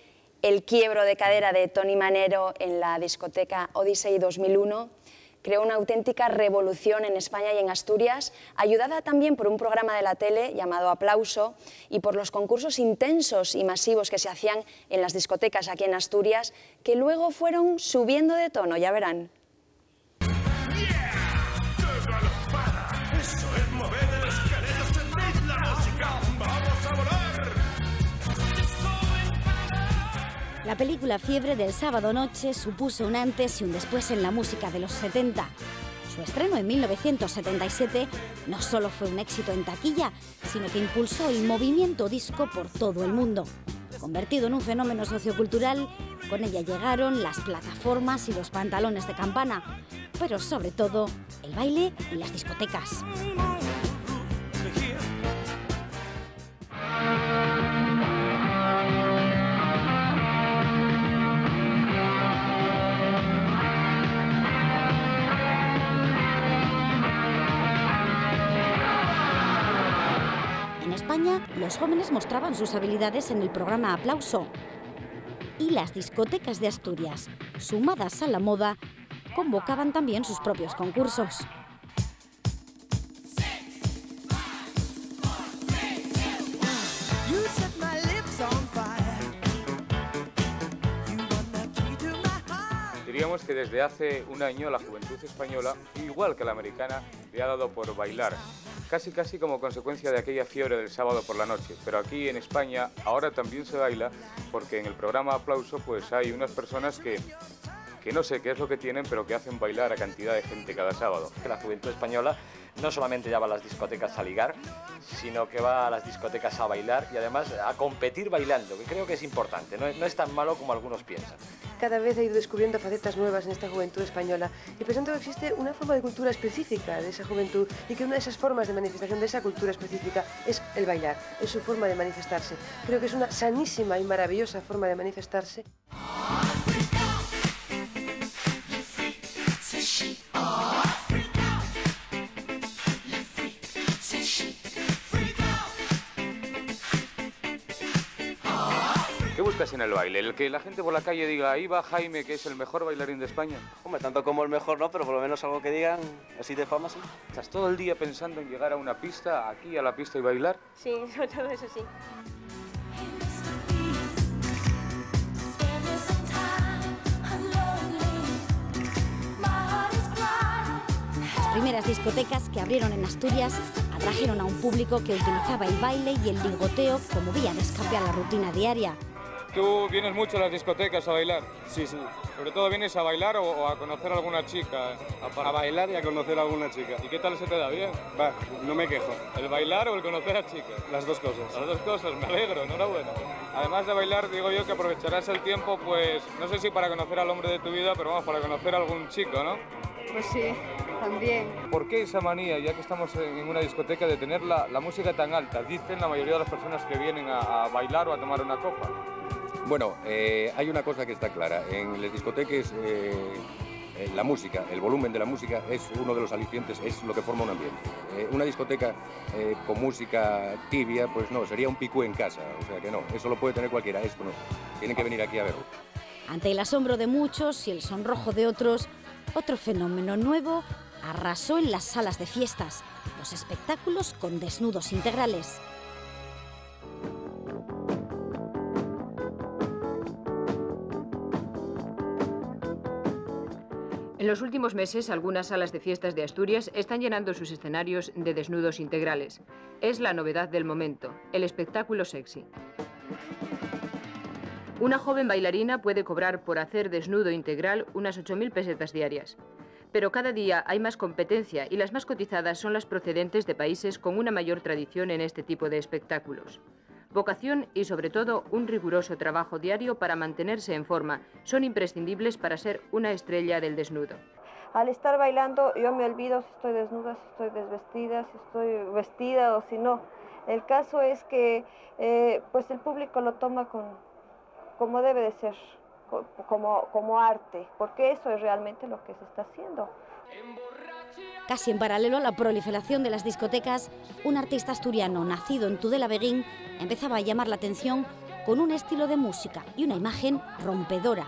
el quiebro de cadera de Tony Manero en la discoteca Odyssey 2001 creó una auténtica revolución en España y en Asturias, ayudada también por un programa de la tele llamado Aplauso y por los concursos intensos y masivos que se hacían en las discotecas aquí en Asturias, que luego fueron subiendo de tono, ya verán. La película Fiebre del sábado noche supuso un antes y un después en la música de los 70. Su estreno en 1977 no solo fue un éxito en taquilla, sino que impulsó el movimiento disco por todo el mundo. Convertido en un fenómeno sociocultural, con ella llegaron las plataformas y los pantalones de campana, pero sobre todo el baile y las discotecas. En España, los jóvenes mostraban sus habilidades en el programa Aplauso. Y las discotecas de Asturias, sumadas a la moda, convocaban también sus propios concursos. Diríamos que desde hace un año la juventud española, igual que la americana, le ha dado por bailar. Casi como consecuencia de aquella fiebre del sábado por la noche. Pero aquí en España ahora también se baila, porque en el programa Aplauso pues hay unas personas que no sé qué es lo que tienen, pero que hacen bailar a cantidad de gente cada sábado. Que la juventud española no solamente ya va a las discotecas a ligar, sino que va a las discotecas a bailar y además a competir bailando, que creo que es importante, no es tan malo como algunos piensan. Cada vez he ido descubriendo facetas nuevas en esta juventud española y pensando que existe una forma de cultura específica de esa juventud y que una de esas formas de manifestación de esa cultura específica es el bailar, es su forma de manifestarse. Creo que es una sanísima y maravillosa forma de manifestarse. buscas en el baile? ¿El que la gente por la calle diga, ahí va Jaime, que es el mejor bailarín de España? Hombre, tanto como el mejor no, pero por lo menos algo que digan así de fama, sí. ¿Estás todo el día pensando en llegar a una pista, aquí a la pista y bailar? Sí, sobre todo eso sí. Las primeras discotecas que abrieron en Asturias atrajeron a un público que utilizaba el baile y el ligoteo como vía de escape a la rutina diaria. ¿Tú vienes mucho a las discotecas a bailar? Sí, sí. ¿Sobre todo vienes a bailar o a conocer a alguna chica? A bailar y a conocer a alguna chica. ¿Y qué tal se te da? ¿Bien? Va, no me quejo. ¿El bailar o el conocer a chicas? Las dos cosas. Las dos cosas, me alegro, enhorabuena. Además de bailar, digo yo que aprovecharás el tiempo, pues, no sé si para conocer al hombre de tu vida, pero vamos, para conocer a algún chico, ¿no? Pues sí, también. ¿Por qué esa manía, ya que estamos en una discoteca, de tener la música tan alta? Dicen la mayoría de las personas que vienen a bailar o a tomar una copa. Bueno, hay una cosa que está clara. En las discotecas la música, el volumen de la música es uno de los alicientes, es lo que forma un ambiente. Una discoteca con música tibia, pues no, sería un picú en casa, o sea que no, eso lo puede tener cualquiera, esto no. Tienen que venir aquí a verlo. Ante el asombro de muchos y el sonrojo de otros, otro fenómeno nuevo arrasó en las salas de fiestas, los espectáculos con desnudos integrales. En los últimos meses, algunas salas de fiestas de Asturias están llenando sus escenarios de desnudos integrales. Es la novedad del momento, el espectáculo sexy. Una joven bailarina puede cobrar por hacer desnudo integral unas 8.000 pesetas diarias. Pero cada día hay más competencia y las más cotizadas son las procedentes de países con una mayor tradición en este tipo de espectáculos. Vocación y, sobre todo, un riguroso trabajo diario para mantenerse en forma son imprescindibles para ser una estrella del desnudo. Al estar bailando yo me olvido si estoy desnuda, si estoy desvestida, si estoy vestida o si no. El caso es que pues el público lo toma como debe de ser, como arte, porque eso es realmente lo que se está haciendo. Casi en paralelo a la proliferación de las discotecas, un artista asturiano nacido en Tudela-Beguín empezaba a llamar la atención con un estilo de música y una imagen rompedora.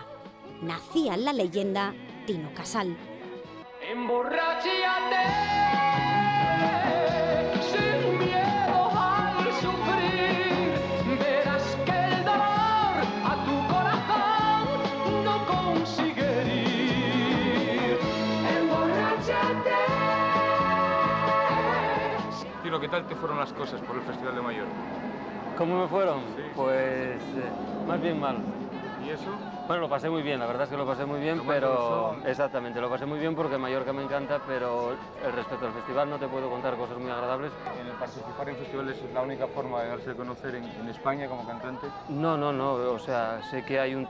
Nacía la leyenda Tino Casal. Emborráchate sin miedo al sufrir, verás que el dolor a tu corazón no consigue ir. Emborráchate. Tino, ¿qué tal te fueron las cosas por el Festival de Mallorca? ¿Cómo me fueron? Sí. Pues más bien mal. ¿Y eso? Bueno, lo pasé muy bien, la verdad es que lo pasé muy bien, pero exactamente, lo pasé muy bien porque Mallorca me encanta, pero respecto al festival no te puedo contar cosas muy agradables. ¿En el participar en festivales es la única forma de darse a conocer en España como cantante? No, o sea, sé que hay un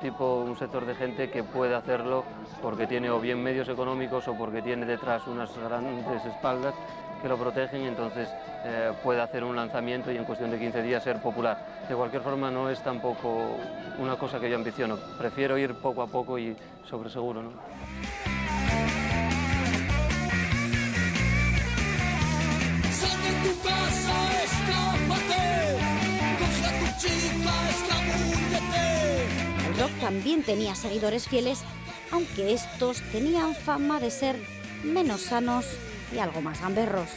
sector de gente que puede hacerlo porque tiene o bien medios económicos o porque tiene detrás unas grandes espaldas que lo protegen y entonces puede hacer un lanzamiento y en cuestión de 15 días ser popular. De cualquier forma no es tampoco una cosa que yo ambiciono, prefiero ir poco a poco y sobre seguro, ¿no? Sal de tu casa, escápate, coge a tu chica, escabúllete. El rock también tenía seguidores fieles, aunque estos tenían fama de ser menos sanos y algo más gamberros.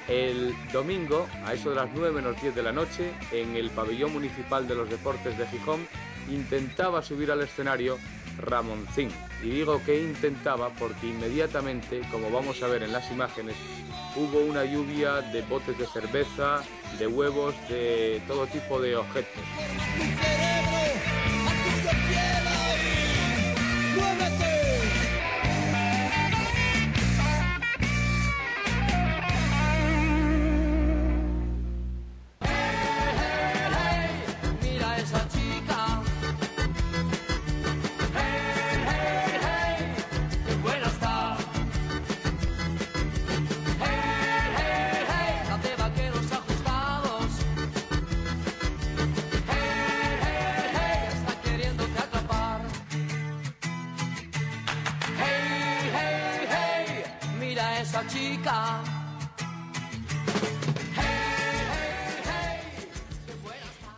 El domingo, a eso de las 9 menos 10 de la noche, en el pabellón municipal de los deportes de Gijón, intentaba subir al escenario Ramoncín. Y digo que intentaba porque inmediatamente, como vamos a ver en las imágenes, hubo una lluvia de botes de cerveza, de huevos, de todo tipo de objetos.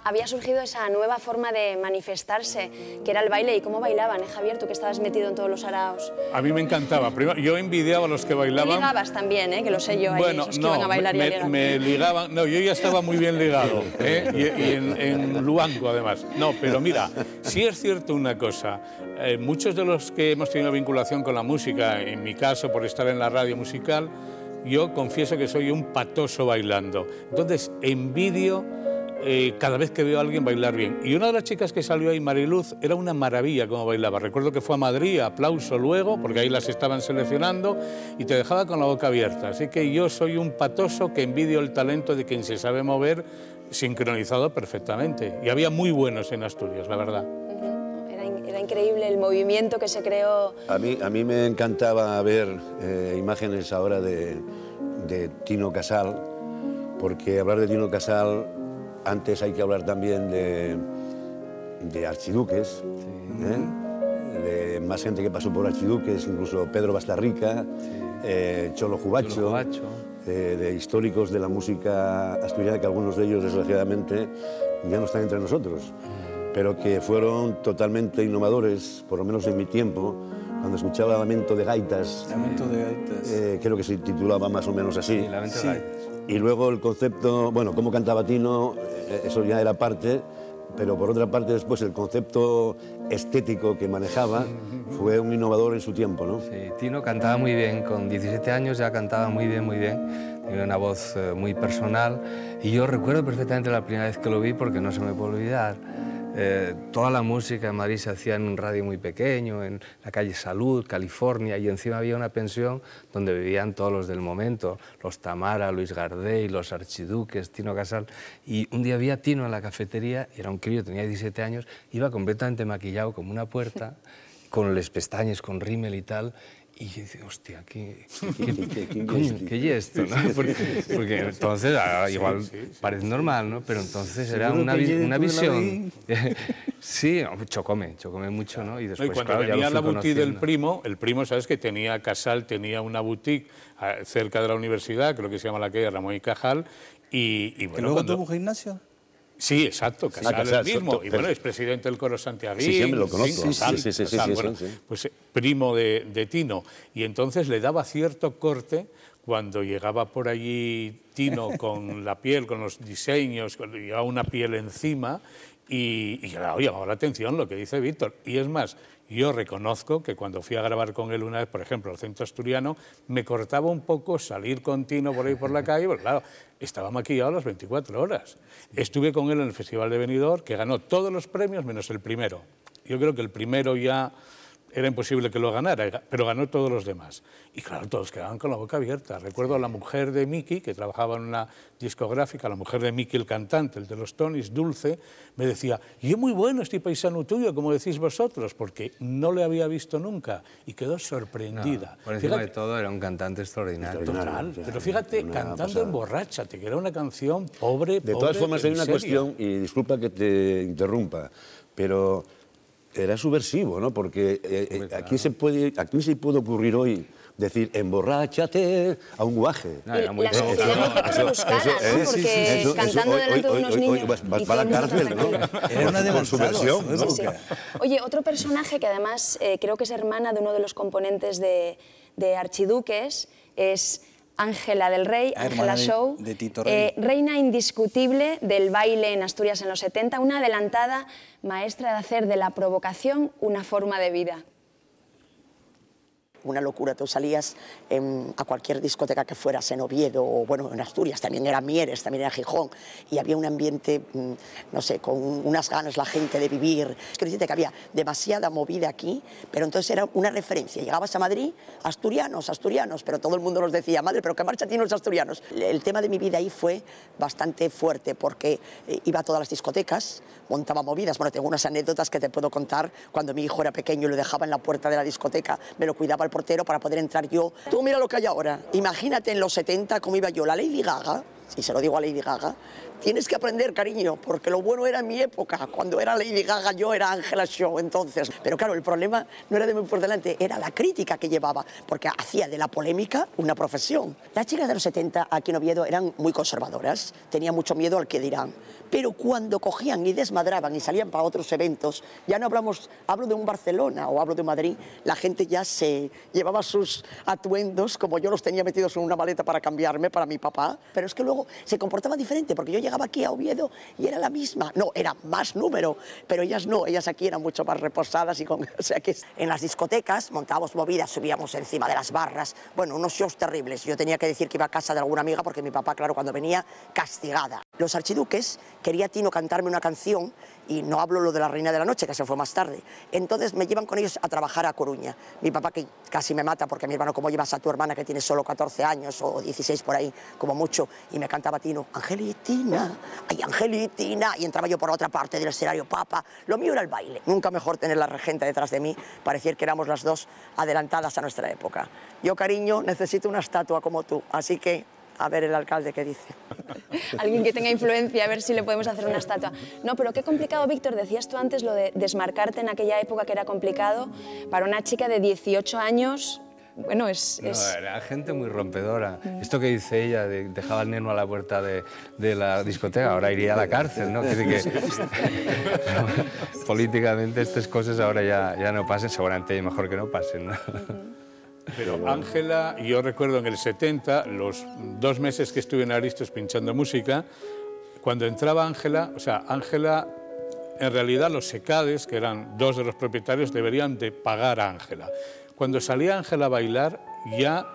había surgido esa nueva forma de manifestarse, que era el baile. ¿Y cómo bailaban, Javier? Tú que estabas metido en todos los saraos. A mí me encantaba. Primero, yo envidiaba a los que bailaban. Tú ligabas también, que lo sé yo, ahí, bueno, esos que iban a bailar me ligaban. No, yo ya estaba muy bien ligado, y en Luango, además. No, pero mira, sí es cierto una cosa. Muchos de los que hemos tenido vinculación con la música, en mi caso, por estar en la radio musical, yo confieso que soy un patoso bailando. Entonces, envidio cada vez que veo a alguien bailar bien. Y una de las chicas que salió ahí, Mariluz, era una maravilla como bailaba. Recuerdo que fue a Madrid, aplauso luego, porque ahí las estaban seleccionando, y te dejaba con la boca abierta. Así que yo soy un patoso que envidio el talento de quien se sabe mover sincronizado perfectamente. Y había muy buenos en Asturias, la verdad. Era increíble el movimiento que se creó. A mí me encantaba ver imágenes ahora de Tino Casal, porque hablar de Tino Casal, antes hay que hablar también de archiduques, de más gente que pasó por archiduques, incluso Pedro Bastarrica, Cholo Jubacho, de históricos de la música asturiana, que algunos de ellos, desgraciadamente, ya no están entre nosotros, pero que fueron totalmente innovadores, por lo menos en mi tiempo, cuando escuchaba Lamento de Gaitas. Lamento de Gaitas. Creo que se titulaba más o menos así. Sí, Lamento de Gaitas. Y luego el concepto, bueno, cómo cantaba Tino, eso ya era parte, pero por otra parte después el concepto estético que manejaba fue un innovador en su tiempo, ¿no? Sí, Tino cantaba muy bien, con 17 años ya cantaba muy bien, tenía una voz muy personal, y yo recuerdo perfectamente la primera vez que lo vi, porque no se me puede olvidar. Toda la música en Madrid se hacía en un radio muy pequeño, en la calle Salud, California, y encima había una pensión donde vivían todos los del momento, los Tamara, Luis Gardey, los archiduques, Tino Casal, y un día vi a Tino en la cafetería, y era un crío, tenía 17 años, iba completamente maquillado como una puerta, con les pestañas, con rímel y tal, y yo decía, hostia, ¿qué es esto? ¿No? Porque entonces, igual parece normal, ¿no? Pero entonces era una visión. Sí, chocóme mucho, ¿no? Y después, cuando claro, venía ya la boutique del primo, el primo, ¿sabes? Que tenía Casal, tenía una boutique cerca de la universidad, creo que se llama la calle Ramón y Cajal, y bueno, ¿Que luego tuvo gimnasio? Sí, exacto, Casal el mismo, y bueno, es presidente del coro Santiaguín. Sí, siempre lo conozco. Pues primo de Tino, y entonces le daba cierto corte cuando llegaba por allí Tino con la piel, con los diseños, llevaba una piel encima, y claro, llamaba la atención lo que dice Víctor. Y es más, yo reconozco que cuando fui a grabar con él una vez, por ejemplo, al Centro Asturiano, me cortaba un poco salir con Tino por ahí por la calle, porque claro, estaba maquillado a las 24 horas. Estuve con él en el Festival de Benidorm, que ganó todos los premios menos el primero. Yo creo que el primero ya era imposible que lo ganara, pero ganó todos los demás. Y claro, todos quedaban con la boca abierta. Recuerdo a la mujer de Miki, que trabajaba en una discográfica, la mujer de Miki, el cantante, el de los Tonys, Dulce, me decía, y es muy bueno este paisano tuyo, como decís vosotros, porque no le había visto nunca, y quedó sorprendida. No, por encima de todo era un cantante extraordinario. Total, pero fíjate, cantando Emborráchate, que era una canción pobre. De todas formas, hay una cuestión, y disculpa que te interrumpa, pero era subversivo, ¿no? Porque aquí se puede ocurrir hoy decir emborráchate a un guaje. No, era muy buscada, ¿no? Porque cantando delante de unos niños vas para la cárcel, ¿no? Era una por subversión, ¿no? Sí. Oye, otro personaje que además creo que es hermana de uno de los componentes de Archiduques es Ángela del Rey, Ángela Show, de Tito Rey. Reina indiscutible del baile en Asturias en los 70, una adelantada maestra de hacer de la provocación una forma de vida. Una locura, tú salías a cualquier discoteca que fueras en Oviedo o bueno, en Asturias, también era Mieres, también era Gijón, y había un ambiente, no sé, con unas ganas la gente de vivir. Quiero decirte que había demasiada movida aquí, pero entonces era una referencia. Llegabas a Madrid, asturianos, pero todo el mundo nos decía, madre, pero qué marcha tienen los asturianos. El tema de mi vida ahí fue bastante fuerte porque iba a todas las discotecas, montaba movidas. Bueno, tengo unas anécdotas que te puedo contar. Cuando mi hijo era pequeño y lo dejaba en la puerta de la discoteca, me lo cuidaba el portero para poder entrar yo. Tú mira lo que hay ahora. Imagínate en los 70 cómo iba yo. La Lady Gaga y se lo digo a Lady Gaga, tienes que aprender, cariño, porque lo bueno era en mi época. Cuando era Lady Gaga yo era Angela Shaw, entonces. Pero claro, el problema no era de muy por delante, era la crítica que llevaba, porque hacía de la polémica una profesión. Las chicas de los 70 aquí en Oviedo eran muy conservadoras, tenían mucho miedo al que dirán. Pero cuando cogían y desmadraban y salían para otros eventos, ya no hablo de un Barcelona o hablo de Madrid, la gente ya se llevaba sus atuendos, como yo los tenía metidos en una maleta para cambiarme, para mi papá. Pero es que luego se comportaban diferente, porque yo llegaba aquí a Oviedo y era la misma. No, era más número, pero ellas no, ellas aquí eran mucho más reposadas. O sea que en las discotecas montábamos movidas, subíamos encima de las barras, bueno, unos shows terribles. Yo tenía que decir que iba a casa de alguna amiga porque mi papá, claro, cuando venía, castigada. Los Archiduques, quería Tino cantarme una canción, y no hablo lo de la Reina de la Noche, que se fue más tarde. Entonces me llevan con ellos a trabajar a Coruña. Mi papá, que casi me mata, porque mi hermano, ¿cómo llevas a tu hermana que tiene solo 14 años o 16 por ahí, como mucho? Y me cantaba Tino, Angelitina, ay, Angelitina, y entraba yo por otra parte del escenario, papá. Lo mío era el baile. Nunca mejor tener la regenta detrás de mí, parecía que éramos las dos adelantadas a nuestra época. Yo, cariño, necesito una estatua como tú, así que a ver el alcalde qué dice. Alguien que tenga influencia, a ver si le podemos hacer una estatua. No, pero qué complicado, Víctor, decías tú antes lo de desmarcarte en aquella época, que era complicado para una chica de 18 años. Bueno, No, era gente muy rompedora. Esto que dice ella, de dejaba al neno a la puerta de la discoteca, ahora iría a la cárcel, ¿no? Políticamente estas cosas ahora ya no pasen, seguramente mejor que no pasen, ¿no? Pero Ángela, yo recuerdo en el 70, los 2 meses que estuve en Aristos pinchando música, cuando entraba Ángela, o sea, Ángela, en realidad los secades, que eran 2 de los propietarios, deberían de pagar a Ángela. Cuando salía Ángela a bailar, ya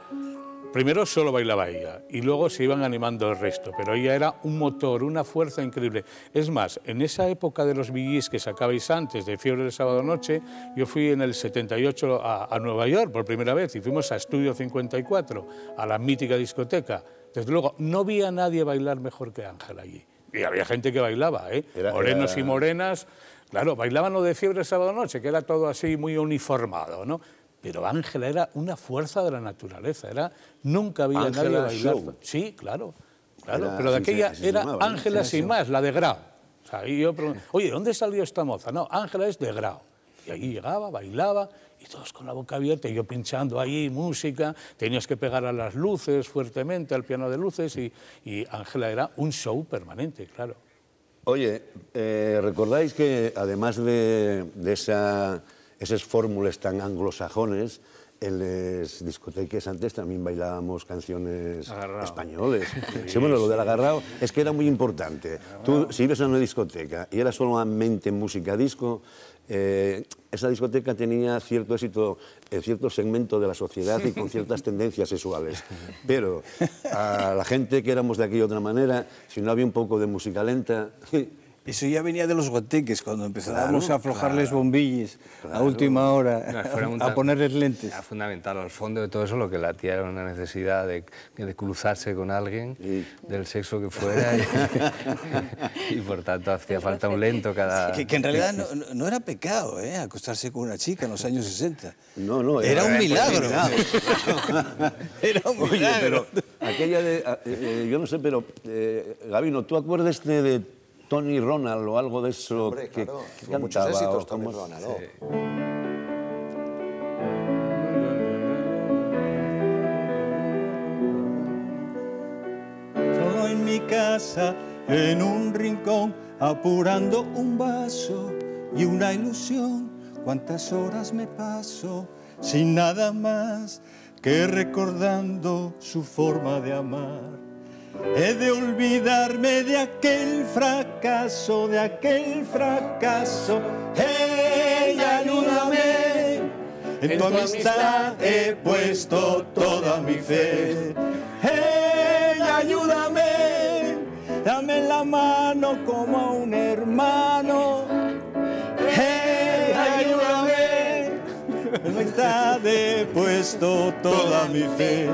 primero solo bailaba ella y luego se iban animando el resto, pero ella era un motor, una fuerza increíble. Es más, en esa época de los VGs que sacabais antes, de Fiebre del Sábado Noche, yo fui en el 78 a Nueva York por primera vez y fuimos a Estudio 54, a la mítica discoteca. Desde luego, no vi a nadie bailar mejor que Ángela allí. Y había gente que bailaba, ¿eh? Morenos y morenas, claro, bailaban lo de Fiebre del Sábado Noche, que era todo así muy uniformado, ¿no? Pero Ángela era una fuerza de la naturaleza, nunca había nadie bailar. Sí, claro, pero de aquella era Ángela sin más, la de Grau. O sea, y yo pregunto, oye, ¿dónde salió esta moza? No, Ángela es de Grau. Y ahí llegaba, bailaba, y todos con la boca abierta, y yo pinchando ahí música, tenías que pegar a las luces fuertemente, al piano de luces, y Ángela era un show permanente, claro. Oye, ¿recordáis que además de esas fórmulas tan anglosajones, en las discotecas antes también bailábamos canciones españoles? Sí, bueno, lo del agarrao es que era muy importante. Tú, si ibas a una discoteca y era solamente música disco, esa discoteca tenía cierto éxito en cierto segmento de la sociedad y con ciertas tendencias sexuales. Pero a la gente que éramos de aquí de otra manera, si no había un poco de música lenta... Eso ya venía de los guateques, cuando empezábamos a aflojarles bombillas a última hora, a ponerles lentes. Era fundamental, al fondo de todo eso lo que latía era una necesidad de cruzarse con alguien, del sexo que fuera, y por tanto hacía falta un lento cada... Que en realidad no era pecado, acostarse con una chica en los años 60. No, era un milagro. Era un milagro. Oye, pero aquella de... yo no sé, pero Gabino, ¿tú acuerdas de Tony Ronald o algo de eso? Hombre, que claro, cantaba, muchos éxitos Tony Ronald. Sí. Solo en mi casa, en un rincón, apurando un vaso y una ilusión. Cuántas horas me paso sin nada más que recordando su forma de amar. He de olvidarme de aquel fracaso, ¡Hey, ayúdame! En tu amistad he puesto toda mi fe. ¡Hey, ayúdame! Dame la mano como a un hermano. ¡Hey, ayúdame! En tu amistad he puesto toda mi fe.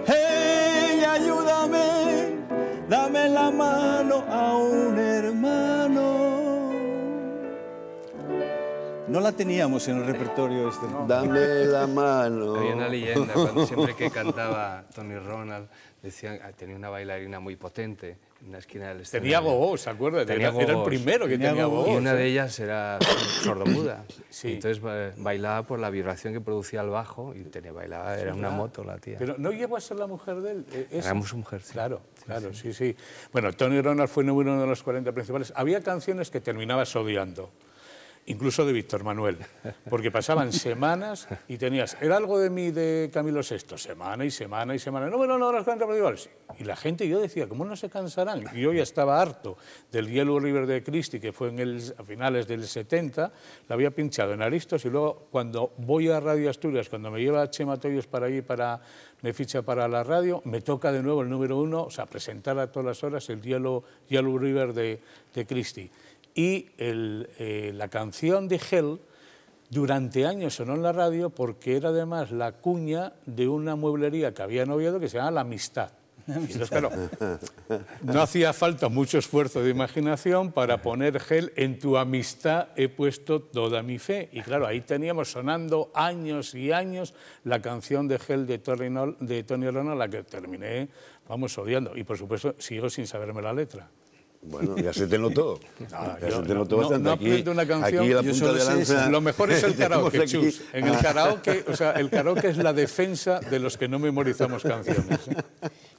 ¡Hey, ayúdame! Dame la mano a un hermano. No la teníamos en el repertorio este. No. Dame la mano. Había una leyenda, cuando siempre que cantaba Tony Ronald, decían, tenía una bailarina muy potente en la esquina del escenario. Tenía gogó, ¿se acuerda? Era el primero que tenía gogó. Y una de ellas era sordomuda. Sí. Entonces bailaba por la vibración que producía el bajo y bailaba, era una moto la tía. Pero no llegó a ser la mujer de él. Era su mujer, sí. Claro, claro, sí. Bueno, Tony Ronald fue número 1 de los 40 principales. Había canciones que terminabas odiando. Incluso de Víctor Manuel, porque pasaban semanas y tenías, era algo de mí de Camilo VI, semana y semana y semana, no, las 40 principales. Y la gente, yo decía, ¿cómo no se cansarán? Y yo ya estaba harto del Yellow River de Christie, que fue a finales del 70, la había pinchado en Aristos, y luego cuando voy a Radio Asturias, cuando me lleva Chema Toyos para allí, me ficha para la radio, me toca de nuevo el número 1, o sea, presentar a todas las horas el Yellow River de Christie. Y la canción de Hell durante años sonó en la radio porque era además la cuña de una mueblería que había en Oviedo que se llama La Amistad. Entonces, claro, no hacía falta mucho esfuerzo de imaginación para poner Hell, en tu amistad he puesto toda mi fe. Y claro, ahí teníamos sonando años y años la canción de Hell de Tony Ronald, la que terminé, vamos, odiando. Y por supuesto, sigo sin saberme la letra. Bueno, ya se te notó. Ya se te notó bastante. No aprendo una canción. Aquí la punta de lanza. Lo mejor es el karaoke, Chus. En el karaoke, o sea, el karaoke es la defensa de los que no memorizamos canciones.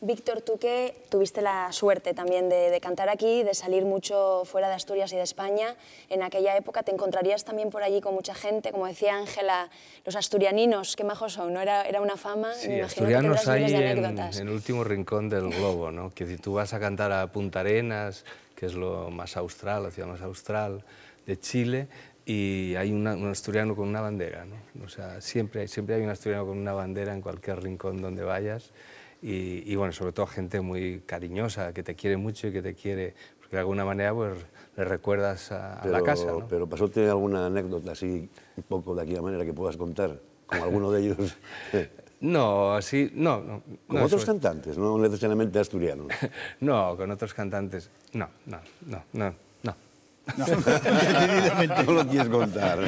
Víctor, tú que tuviste la suerte también de cantar aquí, de salir mucho fuera de Asturias y de España, en aquella época te encontrarías también por allí con mucha gente, como decía Ángela, los asturianinos, qué majos son, ¿no? Era una fama, sí, me imagino asturianos que tendrás miles de hay anécdotas. en el último rincón del globo, ¿no? Que si tú vas a cantar a Punta Arenas, que es lo más austral, la ciudad más austral de Chile, y hay un asturiano con una bandera, ¿no? O sea, siempre hay un asturiano con una bandera en cualquier rincón donde vayas. Y bueno, sobre todo gente muy cariñosa, que te quiere mucho y que te quiere, porque de alguna manera pues le recuerdas a la casa, ¿no? Pero ¿pasóte alguna anécdota así, un poco de aquella manera que puedas contar, con alguno de ellos? No, así, no. ¿Con otros cantantes, no necesariamente asturianos? No, con otros cantantes, no. No lo quieres contar.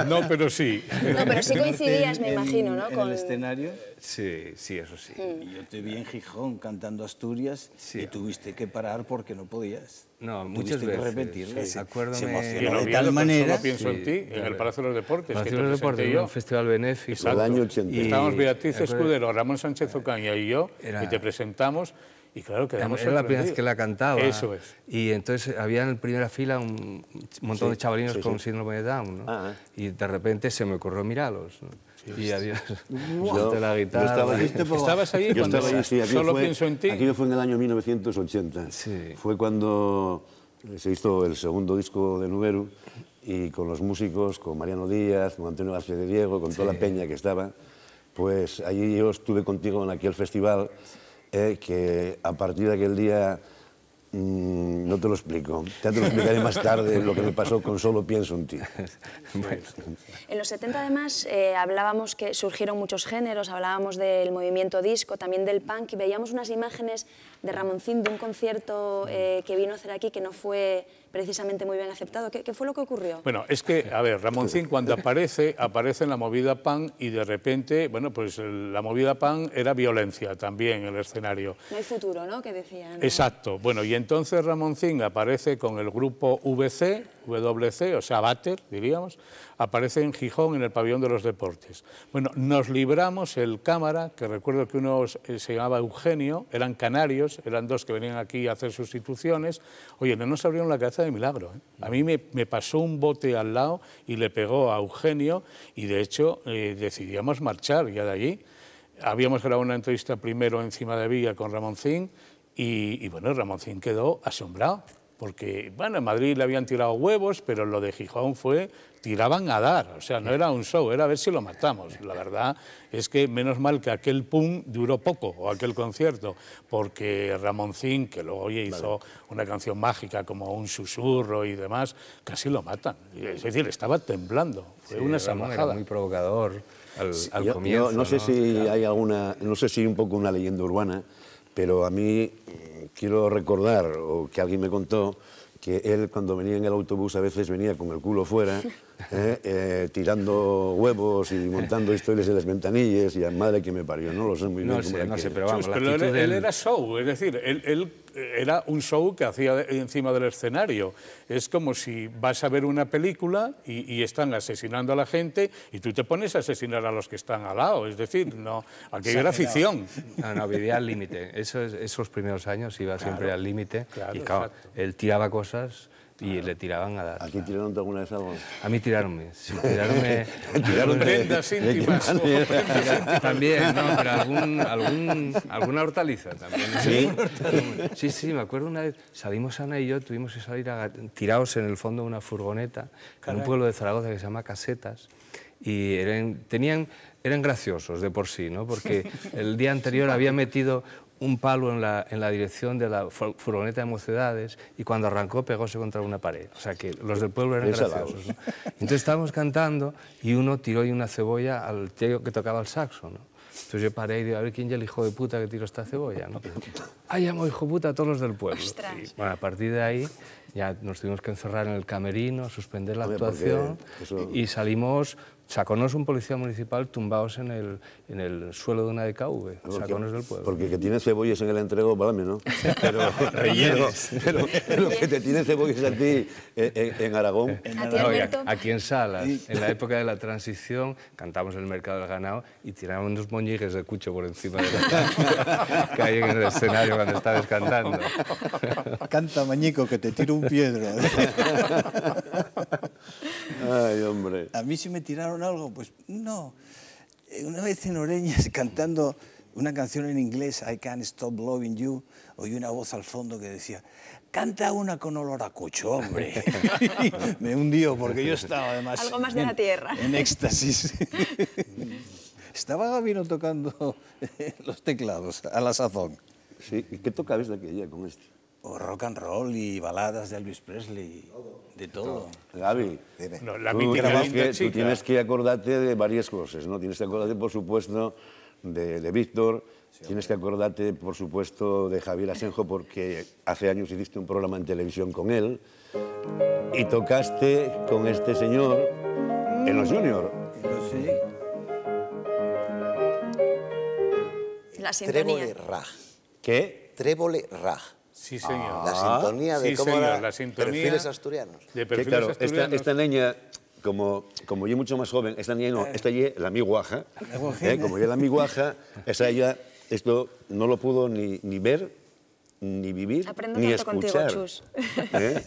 No, pero sí. No, pero sí coincidías, me imagino, ¿no? ¿En el escenario? Sí, eso sí. Y yo te vi en Gijón cantando Asturias y tuviste que parar porque no podías. No, muchas veces. Que repetirlo. Sí. Acuérdame. Se emocionó de tal manera. Solo pienso en ti, en el Palacio de los Deportes. Palacio de los Deportes, un festival benéfico. El año 80. Estábamos Beatriz Escudero, Ramón Sánchez Ocaña y yo, y te presentamos. Y claro, quedamos Era la primera vez que la cantaba. Eso es. Y entonces había en primera fila un montón de chavalinos con síndrome de Down, ¿no? Y de repente se me ocurrió mirarlos, ¿no? Y adiós. Yo la guitarra. ¿Estabas ahí? Yo estaba ahí, sí. Solo pienso en ti. Aquello fue en el año 1980. Sí. Fue cuando se hizo el segundo disco de Nuberu y con los músicos, con Mariano Díaz, con Antonio García de Diego, con toda la peña que estaba, pues allí yo estuve contigo en aquel festival. Que a partir de aquel día, no te lo explico, ya te lo explicaré más tarde, lo que me pasó con Solo pienso en ti. En los 70 además hablábamos que surgieron muchos géneros, hablábamos del movimiento disco, también del punk, y veíamos unas imágenes de Ramoncín, de un concierto que vino a hacer aquí que no fue precisamente muy bien aceptado. ¿Qué fue lo que ocurrió? Bueno, es que, a ver, Ramoncín cuando aparece en la movida punk y de repente, bueno, pues la movida punk era violencia también en el escenario. No hay futuro, ¿no?, que decían. Exacto. Bueno, y entonces Ramoncín aparece con el grupo WC, o sea, Váter, diríamos, aparece en Gijón en el Pabellón de los Deportes. Bueno, nos libramos el cámara, que recuerdo que uno se llamaba Eugenio, eran canarios, eran dos que venían aquí a hacer sustituciones. Oye, no nos abrieron la cabeza de milagro, ¿eh? A mí me pasó un bote al lado y le pegó a Eugenio y de hecho decidíamos marchar ya de allí. Habíamos grabado una entrevista primero encima de Villa con Ramoncín y bueno, Ramoncín quedó asombrado. Porque, bueno, en Madrid le habían tirado huevos, pero lo de Gijón fue, tiraban a dar, o sea, no era un show, era a ver si lo matamos. La verdad es que menos mal que aquel pum duró poco, o aquel concierto, porque Ramoncín, que luego hizo una canción mágica como Un susurro y demás, casi lo matan. Es decir, estaba temblando, fue una salvajada. Era muy provocador al comienzo. No sé si hay alguna, no sé si un poco una leyenda urbana, pero a mí quiero recordar, o que alguien me contó, que él cuando venía en el autobús a veces venía con el culo fuera, tirando huevos y montando historias en las ventanillas, y a madre que me parió, no lo sé muy bien. No sé, pero vamos, pero él era show, es decir, él era un show que hacía encima del escenario. Es como si vas a ver una película y están asesinando a la gente y tú te pones a asesinar a los que están al lado, es decir, no, aquello era ficción. No, vivía al límite, esos primeros años iba siempre al límite, y claro, él tiraba cosas y le tiraban a dar. ¿A quién tiraron alguna vez algo? A mí tiraronme, sí, tiraronme... Prendas íntimas. También, no, pero alguna hortaliza también. ¿Sí? Sí, me acuerdo una vez, salimos Ana y yo, tuvimos que salir tirados en el fondo de una furgoneta, en un pueblo de Zaragoza que se llama Casetas, y eran graciosos de por sí, ¿no? Porque el día anterior había metido un palo en la dirección de la furgoneta de Mocedades y cuando arrancó pegóse contra una pared. O sea que los del pueblo eran graciosos, ¿no? Entonces estábamos cantando y uno tiró una cebolla al tío que tocaba el saxo, ¿no? Entonces yo paré y digo, a ver quién es el hijo de puta que tiró esta cebolla, ¿no? ¡Ay, llamo hijo de puta a todos los del pueblo! Y, bueno, a partir de ahí ya nos tuvimos que encerrar en el camerino, suspender la actuación y salimos... Sacónos un policía municipal tumbados en el suelo de una DKV, sacónos del pueblo. Porque que tiene cebollas en el entrego, válame, ¿no? Pero lo que te tiene cebollas a ti en Aragón... Aquí en Salas, en la época de la transición, cantamos el Mercado del Ganado y tirábamos unos moñiques de cucho por encima de la que hay en el escenario cuando estabas cantando. Canta, mañico, que te tiro un piedro. Ay, hombre. A mí sí me tiraron algo, pues no. Una vez en Oreñas, cantando una canción en inglés, I Can't Stop Loving You, oí una voz al fondo que decía, canta una con olor a cucho, hombre. Me hundió porque yo estaba además... Algo más de la tierra. En éxtasis. Estaba Gabino tocando los teclados a la sazón. Sí, ¿y qué tocabas de aquella con este? O rock and roll y baladas de Elvis Presley, de todo. Gaby, no, tú tienes que acordarte de varias cosas, ¿no? Tienes que acordarte, por supuesto, de Víctor, tienes que acordarte, por supuesto, de Javier Asenjo, porque hace años hiciste un programa en televisión con él, y tocaste con este señor en los Junior. Sí. La sintonía. Trébole Raj. ¿Qué? Trébole Raj. Sí, señor. La sintonía de cómo era Perfiles Asturianos. De Perfiles Asturianos. Esta niña, como yo mucho más joven, esta niña no, esta es la mi guaja. Como yo la mi guaja, ella, esto no lo pudo ni ver, ni vivir, ni escuchar. Chus.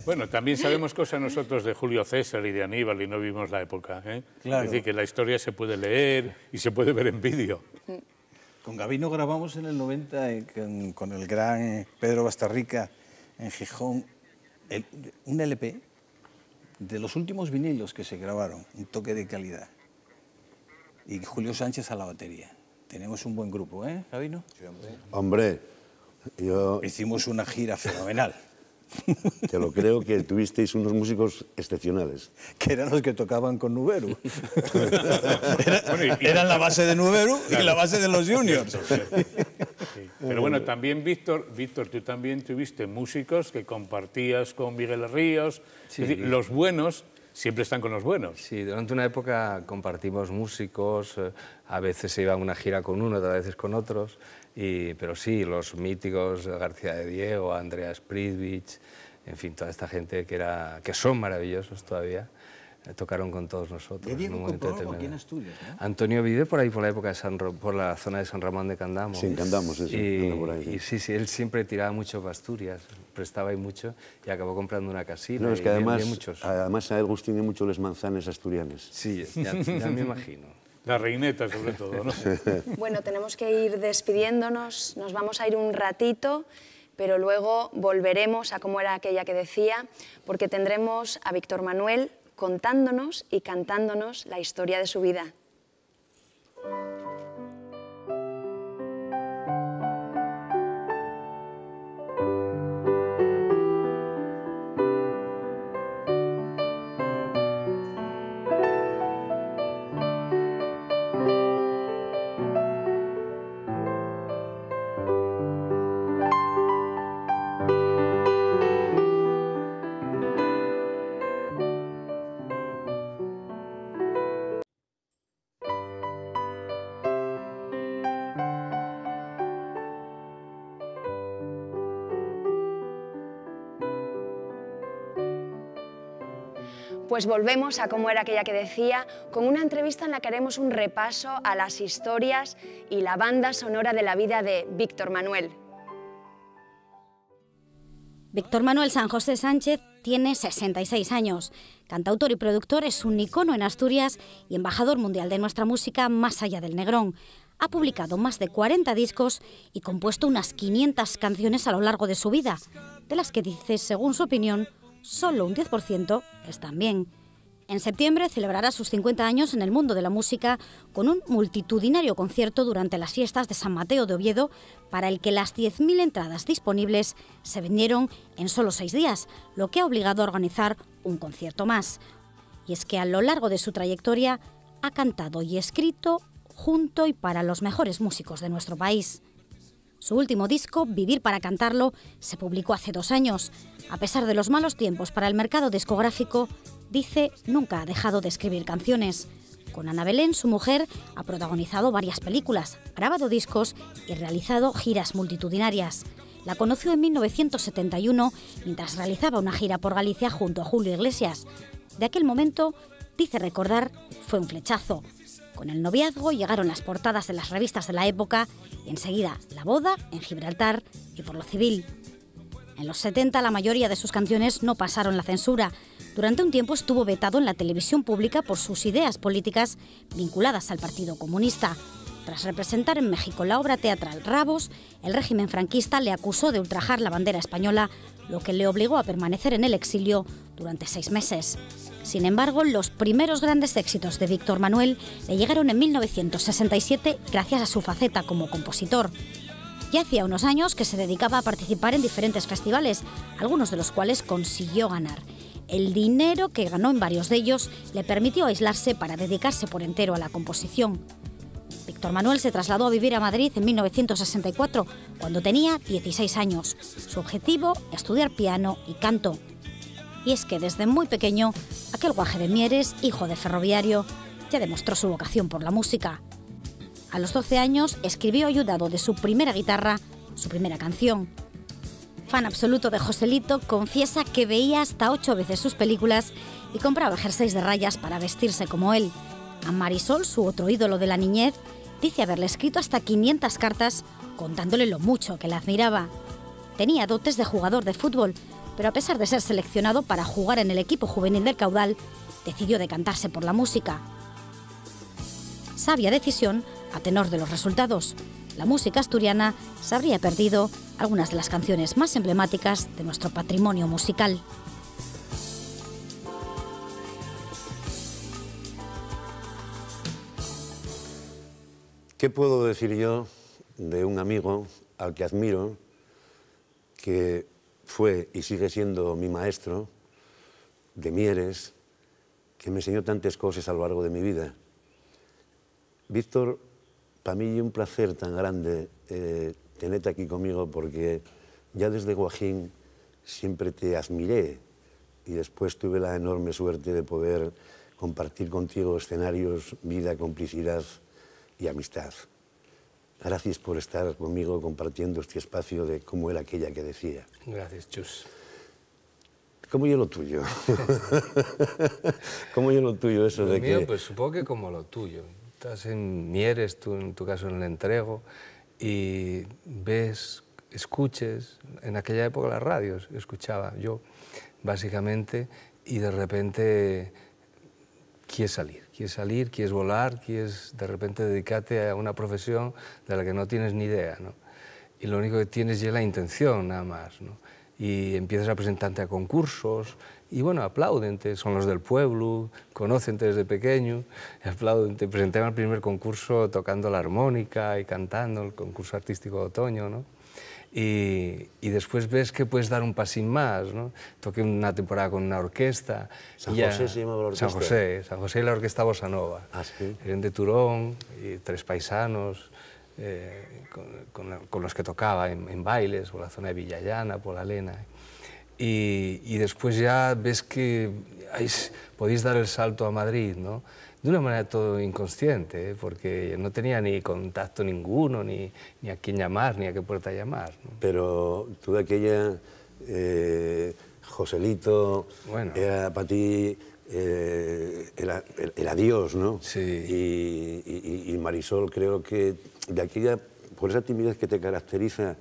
Bueno, también sabemos cosas nosotros de Julio César y de Aníbal y no vimos la época. Claro. Es decir, que la historia se puede leer y se puede ver en vídeo. Con Gabino grabamos en el 90 con el gran Pedro Bastarrica en Gijón un LP de los últimos vinilos que se grabaron, un toque de calidad. Y Julio Sánchez a la batería. Tenemos un buen grupo, ¿eh, Gabino? Sí, hombre. Hombre, yo... Hicimos una gira fenomenal. Te lo creo que tuvisteis unos músicos excepcionales. Que eran los que tocaban con Nuberu. Eran la base de Nuberu y la base de los Juniors. Sí. Pero bueno, también Víctor, tú también tuviste músicos que compartías con Miguel Ríos. Sí. Es decir, los buenos siempre están con los buenos. Sí, durante una época compartimos músicos, a veces se iba a una gira con uno, otras veces con otros. Pero sí, los míticos García de Diego, Andreas Pridvich, en fin, toda esta gente que son maravillosos todavía, tocaron con todos nosotros. ¿De Diego compró algo aquí en Asturias, no? Antonio vive por ahí, por la época por la zona de San Ramón de Candamo. Sí, en Candamo, sí. Y sí, él siempre tiraba mucho para Asturias, prestaba ahí mucho y acabó comprando una casina. No, es que además a él tiene mucho les manzanes asturianes. Sí, ya me imagino. La reineta, sobre todo, ¿no? Bueno, tenemos que ir despidiéndonos, nos vamos a ir un ratito, pero luego volveremos a cómo era aquella que decía, porque tendremos a Víctor Manuel contándonos y cantándonos la historia de su vida. Pues volvemos a Cómo era aquella que decía, con una entrevista en la que haremos un repaso a las historias y la banda sonora de la vida de Víctor Manuel. Víctor Manuel San José Sánchez tiene 66 años. Cantautor y productor, es un icono en Asturias y embajador mundial de nuestra música más allá del Negrón. Ha publicado más de 40 discos y compuesto unas 500 canciones a lo largo de su vida, de las que dice, según su opinión, solo un 10% están bien. En septiembre celebrará sus 50 años en el mundo de la música con un multitudinario concierto durante las fiestas de San Mateo de Oviedo, para el que las 10.000 entradas disponibles se vendieron en solo 6 días, lo que ha obligado a organizar un concierto más. Y es que a lo largo de su trayectoria ha cantado y escrito junto y para los mejores músicos de nuestro país. Su último disco, Vivir para cantarlo, se publicó hace 2 años. A pesar de los malos tiempos para el mercado discográfico, dice, nunca ha dejado de escribir canciones. Con Ana Belén, su mujer, ha protagonizado varias películas, grabado discos y realizado giras multitudinarias. La conoció en 1971 mientras realizaba una gira por Galicia junto a Julio Iglesias. De aquel momento, dice recordar, fue un flechazo. Con el noviazgo llegaron las portadas de las revistas de la época y enseguida la boda en Gibraltar y por lo civil. En los 70 la mayoría de sus canciones no pasaron la censura. Durante un tiempo estuvo vetado en la televisión pública por sus ideas políticas vinculadas al Partido Comunista. Tras representar en México la obra teatral Rabos, el régimen franquista le acusó de ultrajar la bandera española, lo que le obligó a permanecer en el exilio durante 6 meses. Sin embargo, los primeros grandes éxitos de Víctor Manuel le llegaron en 1967 gracias a su faceta como compositor. Ya hacía unos años que se dedicaba a participar en diferentes festivales, algunos de los cuales consiguió ganar. El dinero que ganó en varios de ellos le permitió aislarse para dedicarse por entero a la composición. Víctor Manuel se trasladó a vivir a Madrid en 1964, cuando tenía 16 años. Su objetivo, estudiar piano y canto. Y es que desde muy pequeño, aquel guaje de Mieres, hijo de ferroviario, ya demostró su vocación por la música. A los 12 años escribió, ayudado de su primera guitarra, su primera canción. Fan absoluto de Joselito, confiesa que veía hasta 8 veces sus películas y compraba jerseys de rayas para vestirse como él. A Marisol, su otro ídolo de la niñez, dice haberle escrito hasta 500 cartas contándole lo mucho que la admiraba. Tenía dotes de jugador de fútbol, pero a pesar de ser seleccionado para jugar en el equipo juvenil del Caudal, decidió decantarse por la música. Sabia decisión a tenor de los resultados. La música asturiana se habría perdido algunas de las canciones más emblemáticas de nuestro patrimonio musical. ¿Qué puedo decir yo de un amigo al que admiro, que fue y sigue siendo mi maestro, de Mieres, que me enseñó tantas cosas a lo largo de mi vida? Víctor, para mí es un placer tan grande tenerte aquí conmigo, porque ya desde Guajín siempre te admiré y después tuve la enorme suerte de poder compartir contigo escenarios, vida, complicidad y amistad. Gracias por estar conmigo compartiendo este espacio de Cómo era aquella que decía. Gracias, Chus. ¿Cómo yo lo tuyo? ¿Cómo yo lo tuyo eso de mío, que...? Pues supongo que como lo tuyo. Estás en Mieres, tú en tu caso en el Entrego, y ves, escuches, en aquella época las radios, escuchaba yo, básicamente, y de repente quieres salir, quieres volar, quieres de repente dedicarte a una profesión de la que no tienes ni idea, ¿no? Y lo único que tienes es la intención, nada más, ¿no? Y empiezas a presentarte a concursos, y bueno, aplaudente, son los del pueblo, conócente desde pequeño, aplauden. Te presenté al primer concurso tocando la armónica y cantando, el concurso artístico de otoño, ¿no? Y después ves que puedes dar un pasín más, ¿no? Toqué una temporada con una orquesta. ¿San José se llamaba la orquesta? San José y la Orquesta Bossa Nova. Ah, sí. Eran de Turón, y 3 paisanos, con los que tocaba en bailes, por la zona de Villallana, por la Lena. Y después ya ves que podéis dar el salto a Madrid, ¿no? De una manera todo inconsciente, ¿eh? Porque no tenía ni contacto ninguno, ni a quién llamar, ni a qué puerta llamar, ¿no? Pero tú de aquella, Joselito, bueno, era para ti el adiós, ¿no? Sí. Y Marisol, creo que de aquella, por esa timidez que te caracteriza,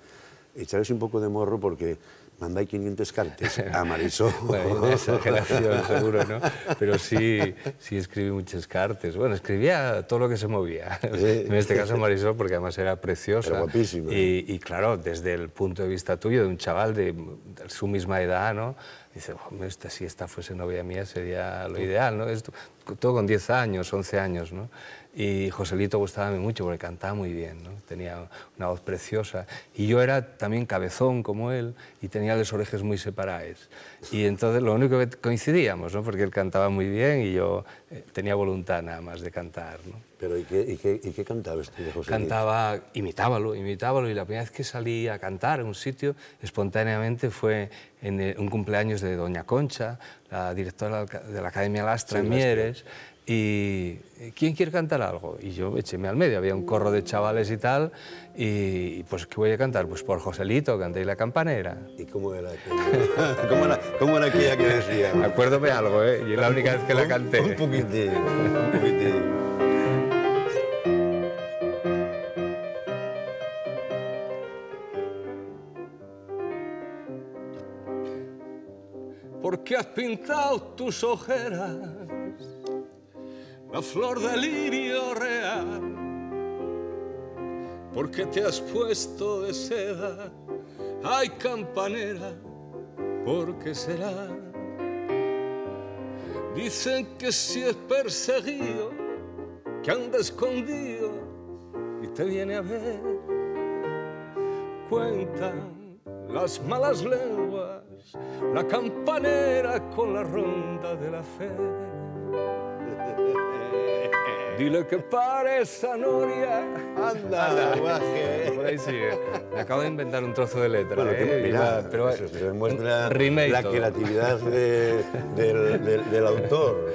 echabas un poco de morro porque mandáis 500 cartas a Marisol. Bueno, una exageración seguro, ¿no? Pero sí escribí muchas cartas. Bueno, escribía todo lo que se movía. Sí. En este caso Marisol, porque además era preciosa. Era guapísima. Y claro, desde el punto de vista tuyo, de un chaval de su misma edad, ¿no? Dice, oh, si esta fuese novia mía sería lo ideal, ¿no? Esto, todo con 10 años, 11 años, ¿no? Y Joselito gustaba mucho porque cantaba muy bien, ¿no? Tenía una voz preciosa. Y yo era también cabezón como él y tenía las orejas muy separadas. Y entonces lo único que coincidíamos, ¿no? Porque él cantaba muy bien y yo tenía voluntad nada más de cantar, ¿no? Pero ¿y qué cantabas tú de Joselito? Cantaba, imitábalo, y la primera vez que salí a cantar en un sitio, espontáneamente fue en un cumpleaños de Doña Concha, la directora de la Academia Lastra en Mieres, y ¿quién quiere cantar algo? Y yo echéme al medio, había un corro de chavales y tal, y pues ¿qué voy a cantar? Pues por Joselito, canté La Campanera. ¿Y cómo era aquella? ¿Cómo era aquella que decía? Acuérdome algo, ¿eh? Y es la única vez que la canté. Un poquitín, un poquitín. ¿Por qué has pintado tus ojeras la flor del lirio real? ¿Por qué te has puesto de seda? Ay, campanera, ¿por qué será? Dicen que si es perseguido, que anda escondido y te viene a ver. Cuentan las malas lenguas, la campanera con la ronda de la fe. Dile que pare esa noria. Anda, guaje. Por ahí sigue. Me acabo de inventar un trozo de letra. Bueno, mira, pero eso demuestra la creatividad del autor.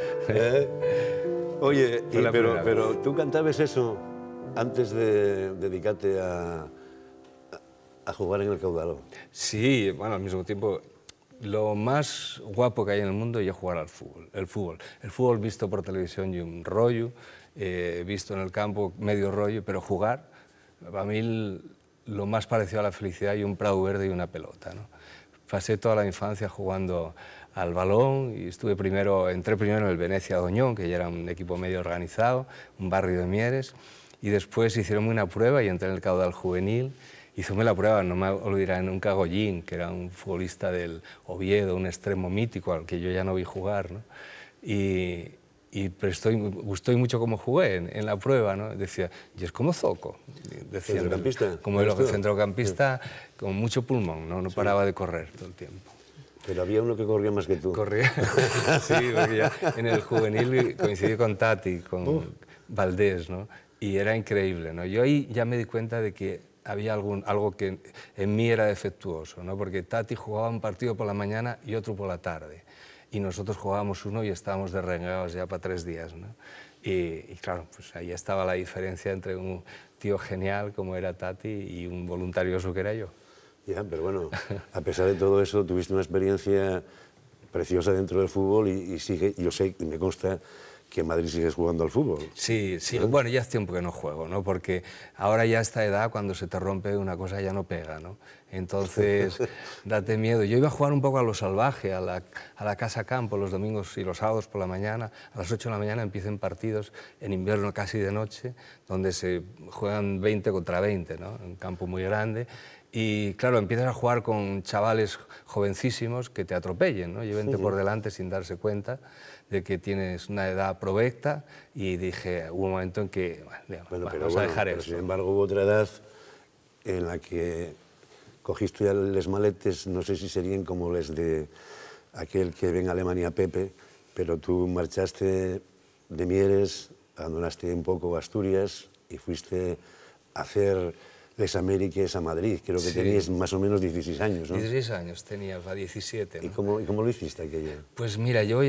Oye, pero tú cantabas eso antes de dedicarte a jugar en el Caudalón. Sí, bueno, al mismo tiempo, lo más guapo que hay en el mundo es jugar al fútbol. El fútbol visto por televisión y un rollo, visto en el campo medio rollo, pero jugar, para mí lo más parecido a la felicidad y un prado verde y una pelota, ¿no? Pasé toda la infancia jugando al balón y entré primero en el Venecia Doñón, que ya era un equipo medio organizado, un barrio de Mieres, y después hicieron una prueba y entré en el Caudal Juvenil. Hízome la prueba, no me olvidaré nunca, Goyín, que era un futbolista del Oviedo, un extremo mítico al que yo ya no vi jugar, ¿no? Pero gustó mucho cómo jugué en la prueba, ¿no? Decía, y es como Zoco. Decía, ¿Centrocampista? Como el centrocampista, con mucho pulmón, ¿no? No paraba de correr todo el tiempo. Pero había uno que corría más que tú. Corría, sí, porque ya en el juvenil coincidí con Tati, con Valdés, ¿no? Y era increíble, ¿no? Yo ahí ya me di cuenta de que había algo que en mí era defectuoso, ¿no? Porque Tati jugaba un partido por la mañana y otro por la tarde. Y nosotros jugábamos uno y estábamos derrengados ya para 3 días, ¿no? Y claro, pues ahí estaba la diferencia entre un tío genial como era Tati y un voluntarioso que era yo. Ya, pero bueno, a pesar de todo eso, tuviste una experiencia preciosa dentro del fútbol y sigue, yo sé y me consta que en Madrid sigues jugando al fútbol. Sí, sí. Bueno, ya hace tiempo que no juego, ¿no? Porque ahora ya a esta edad, cuando se te rompe una cosa, ya no pega, ¿no? Entonces, date miedo. Yo iba a jugar un poco a lo salvaje, a la casa campo, los domingos y los sábados por la mañana. A las 8 de la mañana empiezan partidos, en invierno casi de noche, donde se juegan 20 contra 20, ¿no? Un campo muy grande. Y claro, empiezas a jugar con chavales jovencísimos que te atropellen, ¿no? Llévente por delante sin darse cuenta de que tienes una edad provecta, y dije, hubo un momento en que, bueno, vamos a dejar eso. Sin embargo, hubo otra edad en la que cogiste ya les maletes, no sé si serían como les de aquel que ven a Alemania Pepe, pero tú marchaste de Mieres, abandonaste un poco Asturias y fuiste a hacer Les Américas a Madrid. Creo que tenías más o menos 16 años, ¿no? 16 años tenía, a 17. ¿no? ¿Y cómo lo hiciste aquello? Pues mira, yo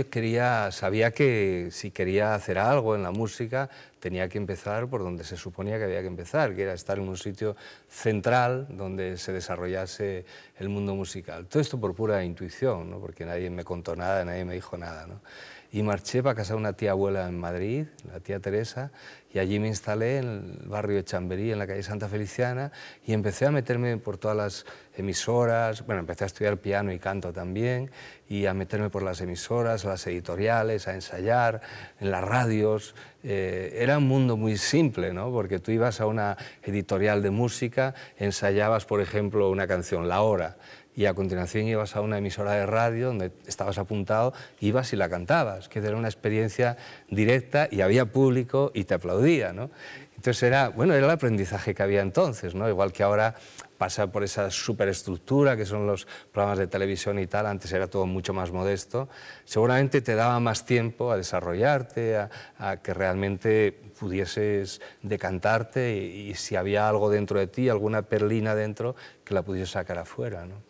sabía que si quería hacer algo en la música, tenía que empezar por donde se suponía que había que empezar, que era estar en un sitio central donde se desarrollase el mundo musical. Todo esto por pura intuición, ¿no? Porque nadie me contó nada, nadie me dijo nada, ¿no? y marché para casa de una tía abuela en Madrid, la tía Teresa, y allí me instalé en el barrio de Chamberí, en la calle Santa Feliciana, y empecé a meterme por todas las emisoras. Bueno, empecé a estudiar piano y canto también, y a meterme por las emisoras, las editoriales, a ensayar, en las radios. Era un mundo muy simple, ¿no? Porque tú ibas a una editorial de música, ensayabas, por ejemplo, una canción, La Hora, y a continuación ibas a una emisora de radio donde estabas apuntado, ibas y la cantabas, que era una experiencia directa y había público y te aplaudía, ¿no? Entonces era, bueno, era el aprendizaje que había entonces, ¿no? Igual que ahora pasa por esa superestructura que son los programas de televisión y tal, antes era todo mucho más modesto, seguramente te daba más tiempo a desarrollarte, a que realmente pudieses decantarte y si había algo dentro de ti, alguna perlina dentro, que la pudieses sacar afuera, ¿no?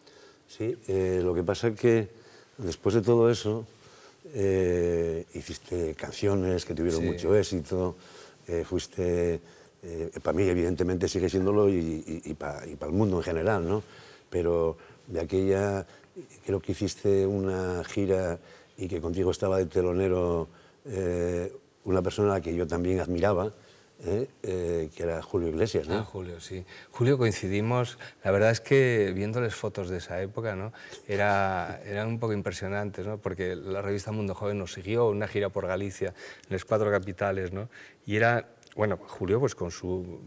Sí, lo que pasa es que después de todo eso hiciste canciones que tuvieron mucho éxito, fuiste, para mí evidentemente sigue siéndolo y para el mundo en general, ¿no? Pero de aquella, creo que hiciste una gira y que contigo estaba de telonero una persona a la que yo también admiraba, que era Julio Iglesias, ¿no? Ah, Julio, sí. Julio coincidimos, la verdad es que viéndoles fotos de esa época, ¿no? Eran un poco impresionantes, ¿no? Porque la revista Mundo Joven nos siguió una gira por Galicia, en las 4 capitales, ¿no? Y era, bueno, Julio pues con su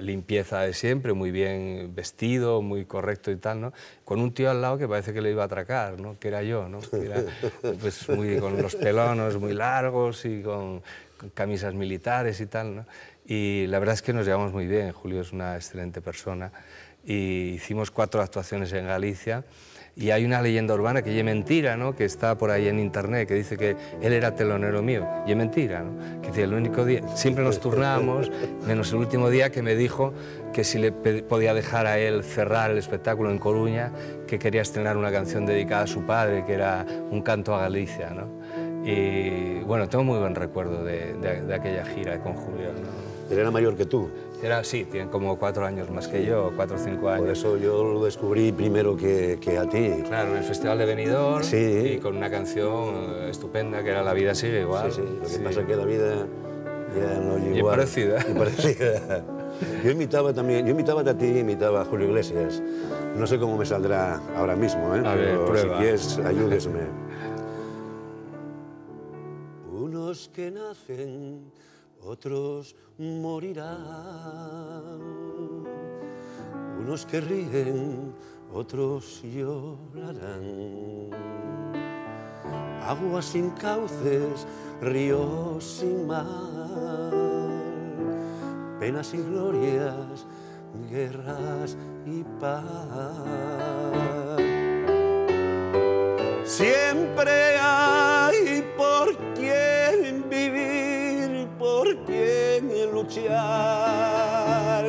limpieza de siempre, muy bien vestido, muy correcto y tal, ¿no? Con un tío al lado que parece que le iba a atracar, ¿no? Que era yo, ¿no? Que era, pues, con los pelonos muy largos y con camisas militares y tal, ¿no? Y la verdad es que nos llevamos muy bien, Julio es una excelente persona, y hicimos 4 actuaciones en Galicia, y hay una leyenda urbana que es mentira, ¿no? Que está por ahí en internet, que dice que él era telonero mío, y es mentira, ¿no? Que el único día, siempre nos turnábamos, menos el último día que me dijo que si le podía dejar a él cerrar el espectáculo en Coruña, que quería estrenar una canción dedicada a su padre, que era Un canto a Galicia, ¿no? Y bueno, tengo muy buen recuerdo de aquella gira con Julio, ¿no? ¿Él era mayor que tú? Sí, tiene como 4 años más que yo, 4 o 5 años. Por eso yo lo descubrí primero que a ti. Claro, en el Festival de Benidorm, y con una canción estupenda que era La vida sigue igual. Sí, sí, lo que pasa es que la vida ya no llega igual. Y parecida. Yo imitaba a ti, imitaba a Julio Iglesias. No sé cómo me saldrá ahora mismo, ¿eh? A ver, prueba. Si quieres, ayúdesme. Unos que nacen, otros morirán. Unos que ríen, otros llorarán. Aguas sin cauces, ríos sin mar, penas y glorias, guerras y paz. Siempre hay por quien vivir, por quien luchar.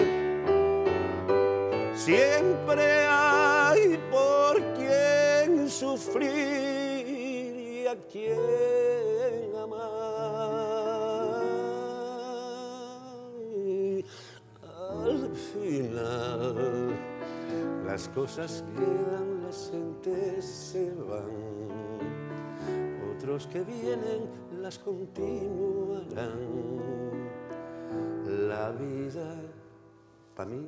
Siempre hay por quien sufrir y a quien amar. Al final las cosas quedan, las gentes se van. Otros que vienen las continuarán. La vida, para mí,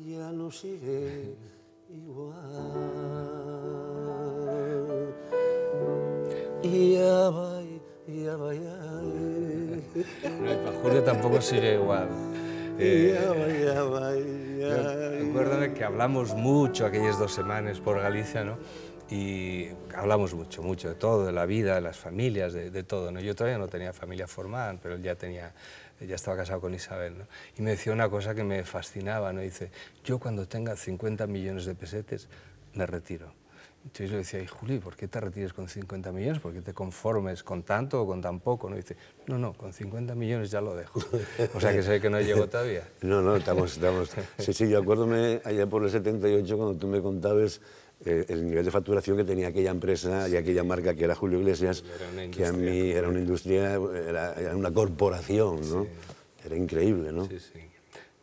ya no sigue igual. Ya va, ya va, ya. No, para Julio tampoco sigue igual. Ya va. Recuérdame que hablamos mucho aquellas 2 semanas por Galicia, ¿no? Y hablamos mucho de todo, de la vida, de las familias, de todo, ¿no? Yo todavía no tenía familia formada, pero él ya estaba casado con Isabel, ¿no? Y me decía una cosa que me fascinaba, ¿no? Dice, yo cuando tenga 50 millones de pesetes me retiro. Entonces yo le decía, Juli, ¿por qué te retires con 50 millones? ¿Por qué te conformes con tanto o con tan poco? ¿No? Y dice, no, con 50 millones ya lo dejo. O sea que se ve que no llegó todavía. No, estamos... Sí, yo acuérdome allá por el 78 cuando tú me contabas el nivel de facturación que tenía aquella empresa y aquella marca que era Julio Iglesias, que a mí era una industria, era una corporación, ¿no? Sí. Era increíble, ¿no? Sí.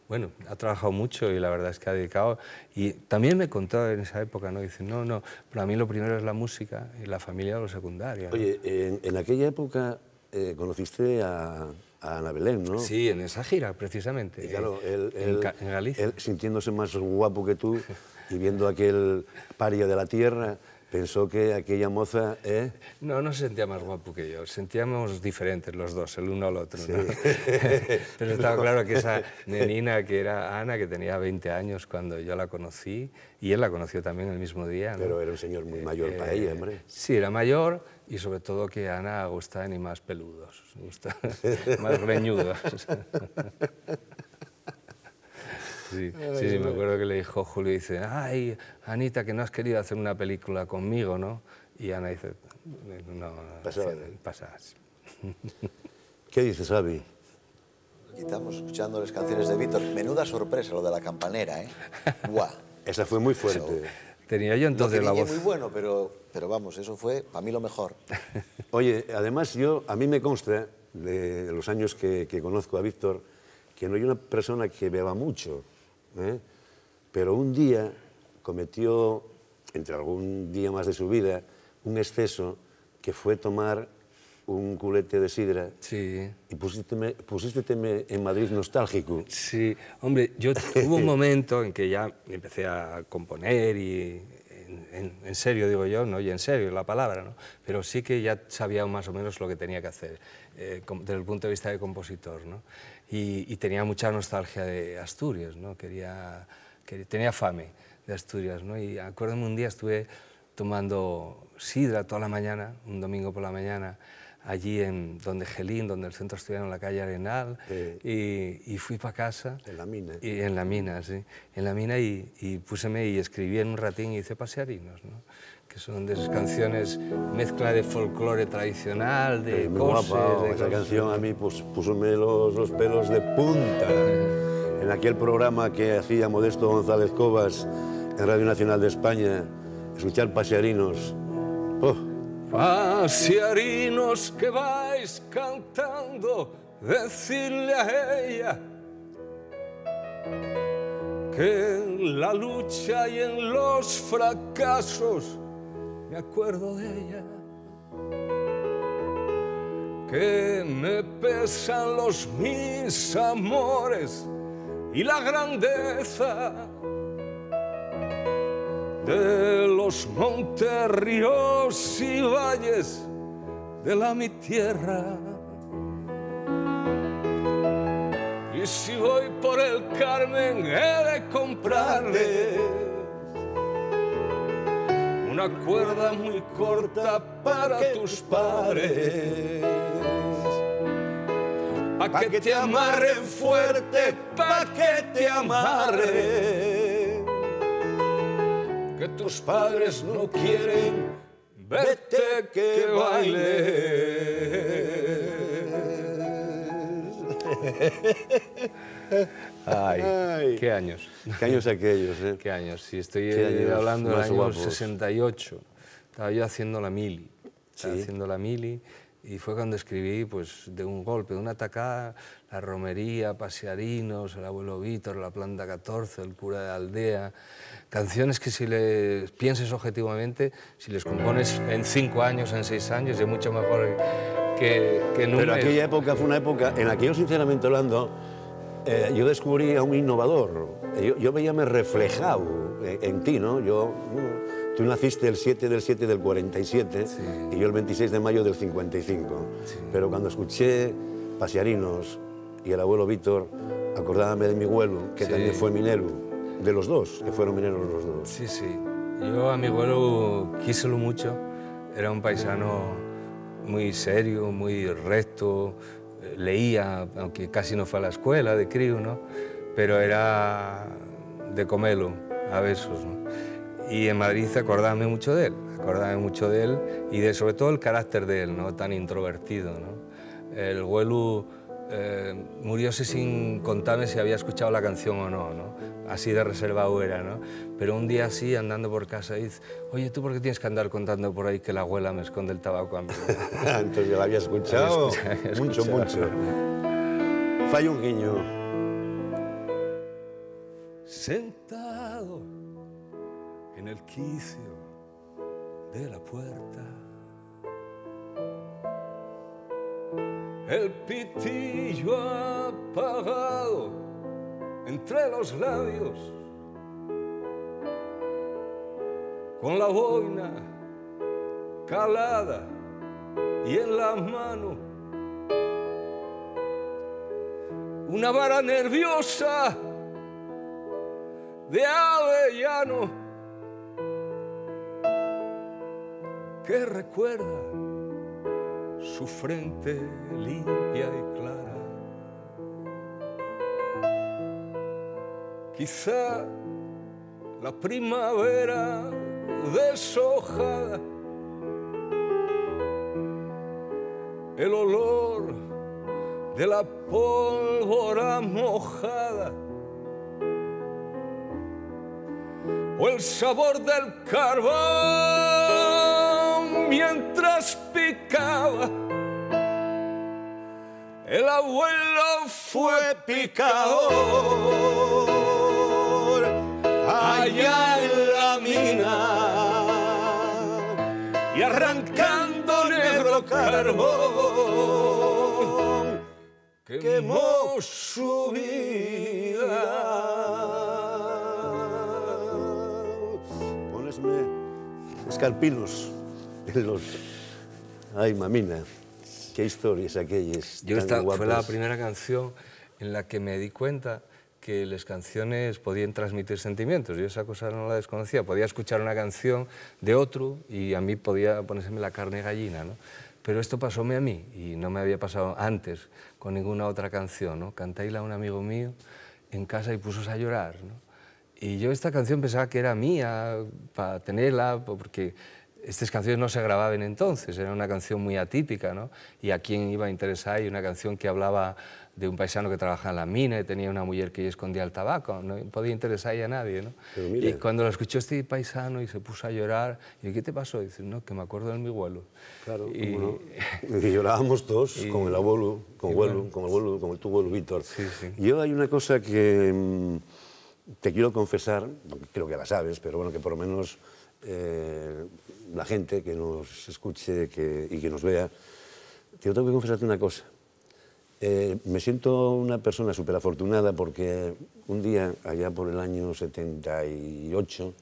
bueno, ha trabajado mucho y la verdad es que ha dedicado... Y también me contó en esa época, ¿no? Dice, no, para mí lo primero es la música y la familia lo secundario, ¿no? Oye, en aquella época conociste a Ana Belén, ¿no? Sí, en esa gira, precisamente. Y claro, en Galicia. Él, sintiéndose más guapo que tú y viendo aquel paria de la tierra, pensó que aquella moza... No se sentía más guapo que yo, sentíamos diferentes los dos, el uno al otro, ¿no? Pero estaba claro que esa nenina que era Ana, que tenía 20 años cuando yo la conocí, y él la conoció también el mismo día, ¿no? Pero era un señor muy mayor para ella, hombre. Sí, era mayor, y sobre todo que a Ana gusta ni más peludos, gusta más greñudos. Sí, me acuerdo que le dijo Julio, dice, ay, Anita, que no has querido hacer una película conmigo, ¿no? Y Ana dice, no, pasas. ¿Qué dices, Xavi? Estamos escuchando las canciones de Víctor. Menuda sorpresa lo de la campanera, ¿eh? ¡Guau! Esa fue muy fuerte. Tenía yo entonces la voz... muy bueno, pero vamos, eso fue para mí lo mejor. Oye, además a mí me consta, de los años que conozco a Víctor, que no hay una persona que beba mucho, pero un día cometió, entre algún día más de su vida, un exceso que fue tomar un culete de sidra. Sí. Y pusísteme en Madrid nostálgico. Sí, hombre, hubo un momento en que ya empecé a componer y en serio digo yo, no, y en serio la palabra, ¿no? Pero sí que ya sabía más o menos lo que tenía que hacer desde el punto de vista de compositor, ¿no? Y tenía mucha nostalgia de Asturias, ¿no? Tenía fame de Asturias, ¿no? Y acuérdame un día estuve tomando sidra toda la mañana, un domingo por la mañana, allí en donde Gelín, donde el centro asturiano, en la calle Arenal, y fui para casa. En la mina. Y en la mina, sí. En la mina y púseme y escribí en un ratín y hice Pasearinos, ¿no? Que son de esas canciones, mezcla de folclore tradicional, de cosas... Esa canción a mí pues, púsome los pelos de punta. En aquel programa que hacía Modesto González Cobas en Radio Nacional de España, escuchar Pasearinos. Oh. Pasearinos que vais cantando, decirle a ella que en la lucha y en los fracasos me acuerdo de ella, que me pesan los mis amores y la grandeza de los montes, ríos y valles de mi tierra. Y si voy por el Carmen he de comprarle una cuerda muy corta para tus padres, pa' que te amarren fuerte, pa' que te amarren, que tus padres no quieren, vete que bailes. Ay, qué años. Qué años aquellos, ¿eh? Qué años, sí, estoy hablando del año 68. Estaba yo haciendo la mili. Y fue cuando escribí, pues, de un golpe, de una tacada, La Romería, Pasearinos, El Abuelo Víctor, La Planta 14, El Cura de Aldea. Canciones que si les piensas objetivamente, si les compones en 5 años, en 6 años, es mucho mejor que en un mes. Pero aquella época fue una época en la que yo, sinceramente hablando, yo descubrí a un innovador. Yo veíame reflejado en ti, ¿no? Tú naciste el 7 del 47 y yo el 26 de mayo del 55. Sí. Pero cuando escuché Pasearinos y El Abuelo Víctor, acordábame de mi abuelo, que también fue minero, de los dos, que fueron mineros los dos. Sí, sí. Yo a mi abuelo quíselo mucho. Era un paisano muy serio, muy recto. Leía, aunque casi no fue a la escuela de crío, ¿no? Pero era de comerlo a besos, ¿no? Y en Madrid acordábame mucho de él y de sobre todo el carácter de él, ¿no? Tan introvertido, ¿no? El abuelo murióse sin contarme si había escuchado la canción o no, ¿no? Así de reservado era, ¿no? Pero un día así, andando por casa, dice, oye, ¿tú por qué tienes que andar contando por ahí que la abuela me esconde el tabaco a mí? Entonces yo la había escuchado, mucho. Falla un guiño. sentado en el quicio de la puerta. El pitillo apagado entre los labios, con la boina calada y en la mano una vara nerviosa de avellano que recuerda su frente limpia y clara. Quizá la primavera deshojada, el olor de la pólvora mojada o el sabor del carbón mientras picaba. El abuelo fue picador allá en la mina y arrancando negro carbón quemó su vida. Ponesme escarpinos en los... Ay, mamina, qué historias aquellas. Esta fue la primera canción en la que me di cuenta que las canciones podían transmitir sentimientos. Yo esa cosa no la desconocía. Podía escuchar una canción de otro y a mí podía ponérseme la carne gallina, ¿no? Pero esto pasóme a mí y no me había pasado antes con ninguna otra canción, ¿no? Cantéisla a un amigo mío en casa y puso a llorar, ¿no? Y yo esta canción pensaba que era mía, para tenerla, porque estas canciones no se grababan entonces, era una canción muy atípica, ¿no? Y a quién iba a interesar, y una canción que hablaba de un paisano que trabajaba en la mina y tenía una mujer que escondía el tabaco, no podía interesar a nadie, ¿no? Y cuando lo escuchó este paisano y se puso a llorar, y ¿qué te pasó? Y dice, no, que me acuerdo de mi abuelo. Claro, no. Y llorábamos todos con el abuelo, con tu abuelo Víctor. Sí, sí. Yo hay una cosa que te quiero confesar, creo que la sabes, pero bueno, que por lo menos la gente que nos escuche y que nos vea, yo tengo que confesarte una cosa. Me siento una persona súper afortunada porque un día, allá por el año 78,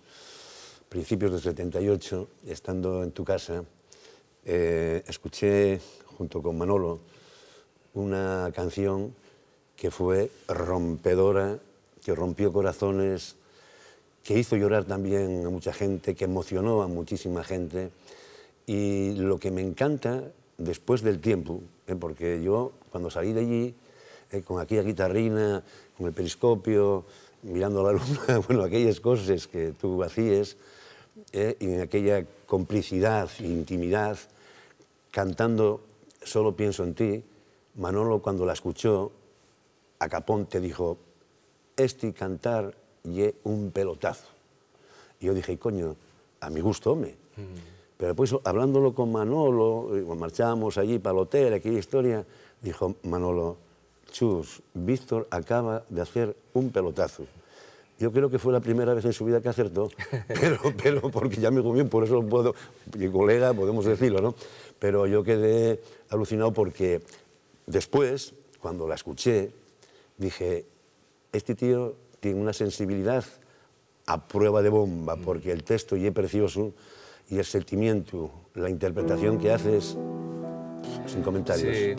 principios del 78, estando en tu casa, escuché junto con Manolo una canción que fue rompedora, que rompió corazones, que hizo llorar también a mucha gente, que emocionó a muchísima gente. Y lo que me encanta después del tiempo, porque yo cuando salí de allí, con aquella guitarrina, con el periscopio, mirando la luna, bueno, aquellas cosas que tú hacías, y en aquella complicidad e intimidad, cantando Solo pienso en ti, Manolo cuando la escuchó, a capón te dijo, este cantar ye un pelotazo. Y yo dije, coño, a mi gusto, hombre. Pero después, hablándolo con Manolo, marchábamos allí para el hotel, aquella historia, dijo Manolo, Chus, Víctor acaba de hacer un pelotazo. Yo creo que fue la primera vez en su vida que acertó, pero porque ya me bien, por eso puedo, mi colega, podemos decirlo, ¿no? Pero yo quedé alucinado porque después, cuando la escuché, dije, este tío tiene una sensibilidad a prueba de bomba, porque el texto ya es precioso y el sentimiento, la interpretación que haces, sin comentarios. Sí.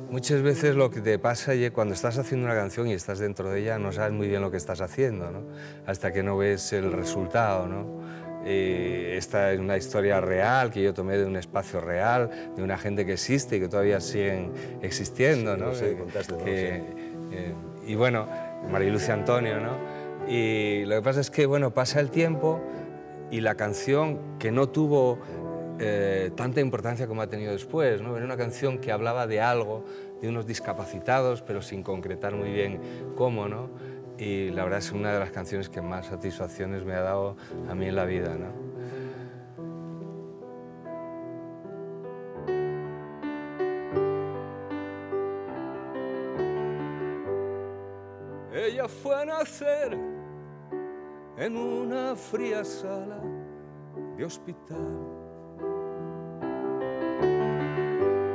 Muchas veces lo que te pasa es cuando estás haciendo una canción y estás dentro de ella, no sabes muy bien lo que estás haciendo, ¿no? Hasta que no ves el resultado, ¿no? Esta es una historia real que yo tomé de un espacio real, de una gente que existe y que todavía siguen existiendo, ¿no? Sí, contaste, y bueno, Mariluz y Antonio, ¿no? Y lo que pasa es que, bueno, pasa el tiempo y la canción que no tuvo tanta importancia como ha tenido después, ¿no? Era una canción que hablaba de algo, de unos discapacitados, pero sin concretar muy bien cómo, ¿no? Y la verdad es una de las canciones que más satisfacciones me ha dado a mí en la vida, ¿no? Ella fue a nacer en una fría sala de hospital.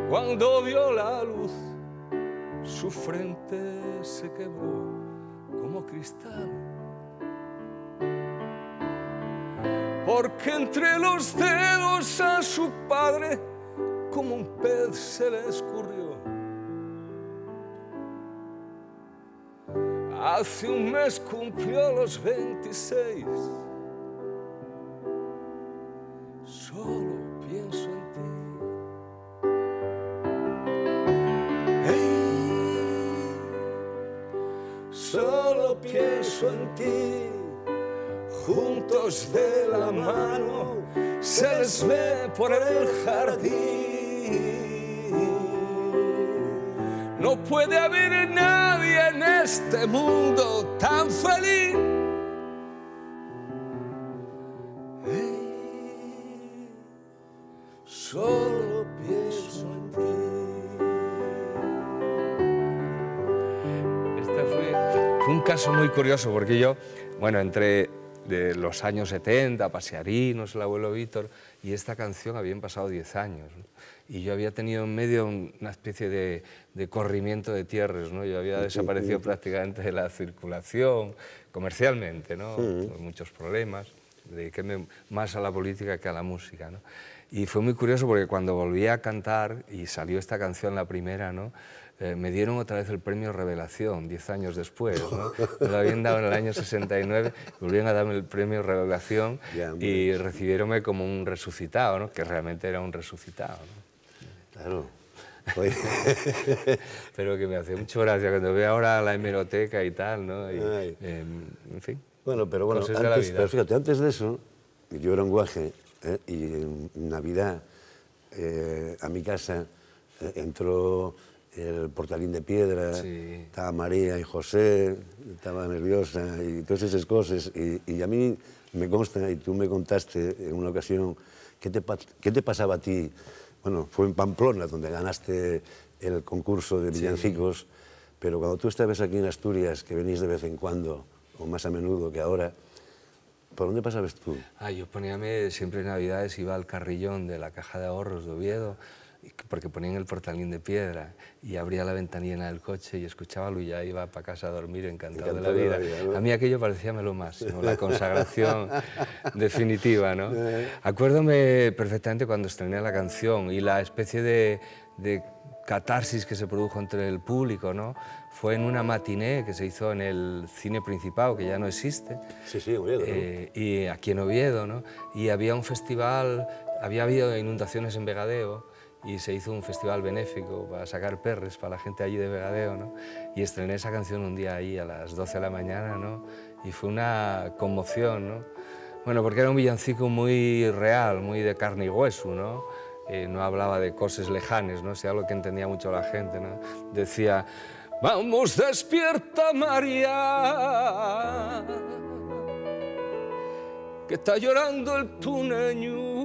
Cuando vio la luz, su frente se quebró como cristal. Porque entre los dedos a su padre como un pez se le escurrió. Hace un mes cumplió los 26. Solo pienso en ti. Hey, solo pienso en ti. Juntos de la mano se les ve por el jardín. No puede haber nadie en este mundo tan feliz. Hey, solo pienso en ti. Este fue un caso muy curioso porque yo, bueno, entre de los años 70, Pasearinos, el abuelo Víctor, y esta canción habían pasado 10 años, ¿no? Y yo había tenido en medio una especie de corrimiento de tierras, ¿no? Yo había desaparecido prácticamente de la circulación, comercialmente, ¿no? Tuve muchos problemas, dediquéme más a la política que a la música, ¿no? Y fue muy curioso porque cuando volví a cantar y salió esta canción la primera, ¿no? Me dieron otra vez el premio Revelación, 10 años después, ¿no? Me lo habían dado en el año 69, volvieron a darme el premio Revelación y recibieronme como un resucitado, ¿no? Que realmente era un resucitado, ¿no? Claro. Pero que me hace mucha gracia cuando veo ahora la hemeroteca y tal, ¿no? Y, en fin. Bueno, pero bueno, antes, pero fíjate, antes de eso, yo era un guaje, y en Navidad a mi casa entró el portalín de piedra, estaba María y José, estaba nerviosa y todas esas cosas. Y a mí me consta, y tú me contaste en una ocasión, ¿qué te pasaba a ti? Bueno, fue en Pamplona donde ganaste el concurso de villancicos, pero cuando tú estabas aquí en Asturias, que venís de vez en cuando, o más a menudo que ahora, ¿por dónde pasabas tú? Yo poníame siempre en Navidades, iba al carrillón de la Caja de Ahorros de Oviedo, porque ponían el portalín de piedra y abría la ventanilla del coche y escuchábalo y ya iba para casa a dormir encantado de la vida, ¿no? A mí aquello parecía lo máximo, la consagración definitiva, ¿no? Acuérdome perfectamente cuando estrené la canción y la especie de catarsis que se produjo entre el público, ¿no? Fue en una matiné que se hizo en el Cine Principado, que ya no existe. Sí, Oviedo, ¿no? Y aquí en Oviedo, ¿no? Y había un festival, había habido inundaciones en Vegadeo, y se hizo un festival benéfico para sacar perres para la gente allí de Vegadeo, ¿no? Y estrené esa canción un día ahí a las 12 de la mañana, ¿no? Y fue una conmoción, ¿no? Bueno, porque era un villancico muy real, muy de carne y hueso, ¿no? No hablaba de cosas lejanas, ¿no? Es algo que entendía mucho la gente, ¿no? Decía, vamos, despierta María, que está llorando el tuneño.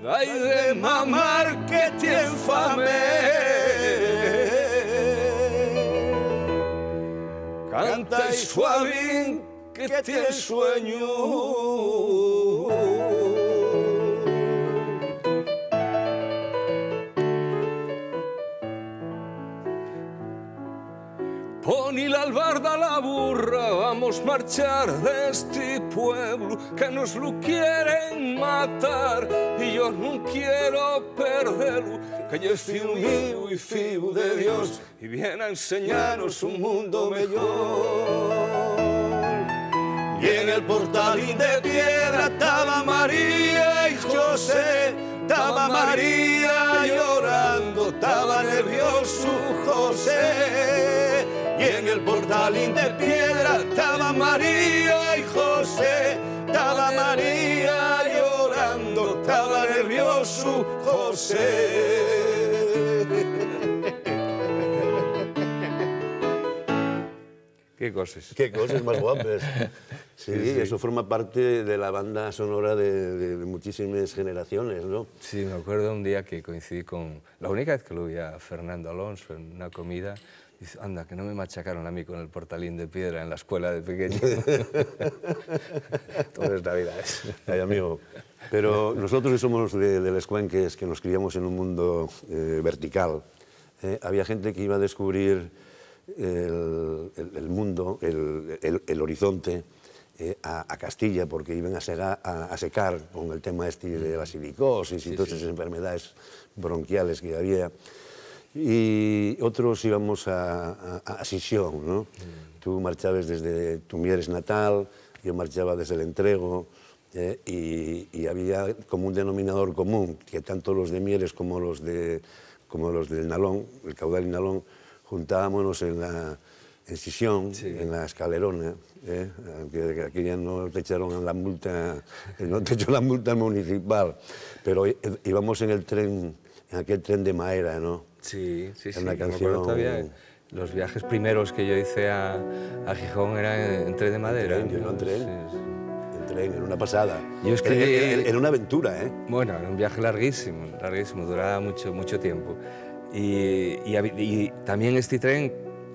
Ay de mamar que tiene fame, canta y suavín que tiene sueño. Pon y la albarda a la burra, vamos a marchar de este pueblo que nos lo quieren matar y yo no quiero perderlo, que yo es fiu mío y fiu de Dios y viene a enseñarnos un mundo mejor. Y en el portalín de piedra estaba María y José, estaba María llorando, estaba nervioso José. Y en el portalín de piedra estaba María y José, estaba María llorando, estaba nervioso José. Qué cosas más guapas. Sí, eso forma parte de la banda sonora de muchísimas generaciones, ¿no? Sí, me acuerdo un día que coincidí con... La única vez que lo vi a Fernando Alonso en una comida, dice, anda, que no me machacaron a mí con el portalín de piedra en la escuela de pequeño. Todas navidades. Ay, amigo. Pero nosotros que somos de Les Cuenques, que nos criamos en un mundo vertical, había gente que iba a descubrir el mundo, el horizonte, a Castilla, porque iban a secar con el tema de la silicosis y todas esas enfermedades bronquiales que había. Y otros íbamos a Sisión, ¿no? Tú marchabas desde tu Mieres natal, yo marchaba desde el Entrego, y había como un denominador común, que tanto los de Mieres como los del Nalón, el Caudal y Nalón, juntábamos en Sisión, en la Escalerona, que aquella no te echaron la multa, no te echó la multa municipal, pero íbamos en el tren, en aquel tren de Maera, ¿no? Sí, una canción... me acuerdo todavía. Los viajes primeros que yo hice a Gijón eran en tren de madera. En tren, era una pasada. Yo escribí... Era una aventura, ¿eh? Bueno, era un viaje larguísimo, duraba mucho tiempo. Y también este tren,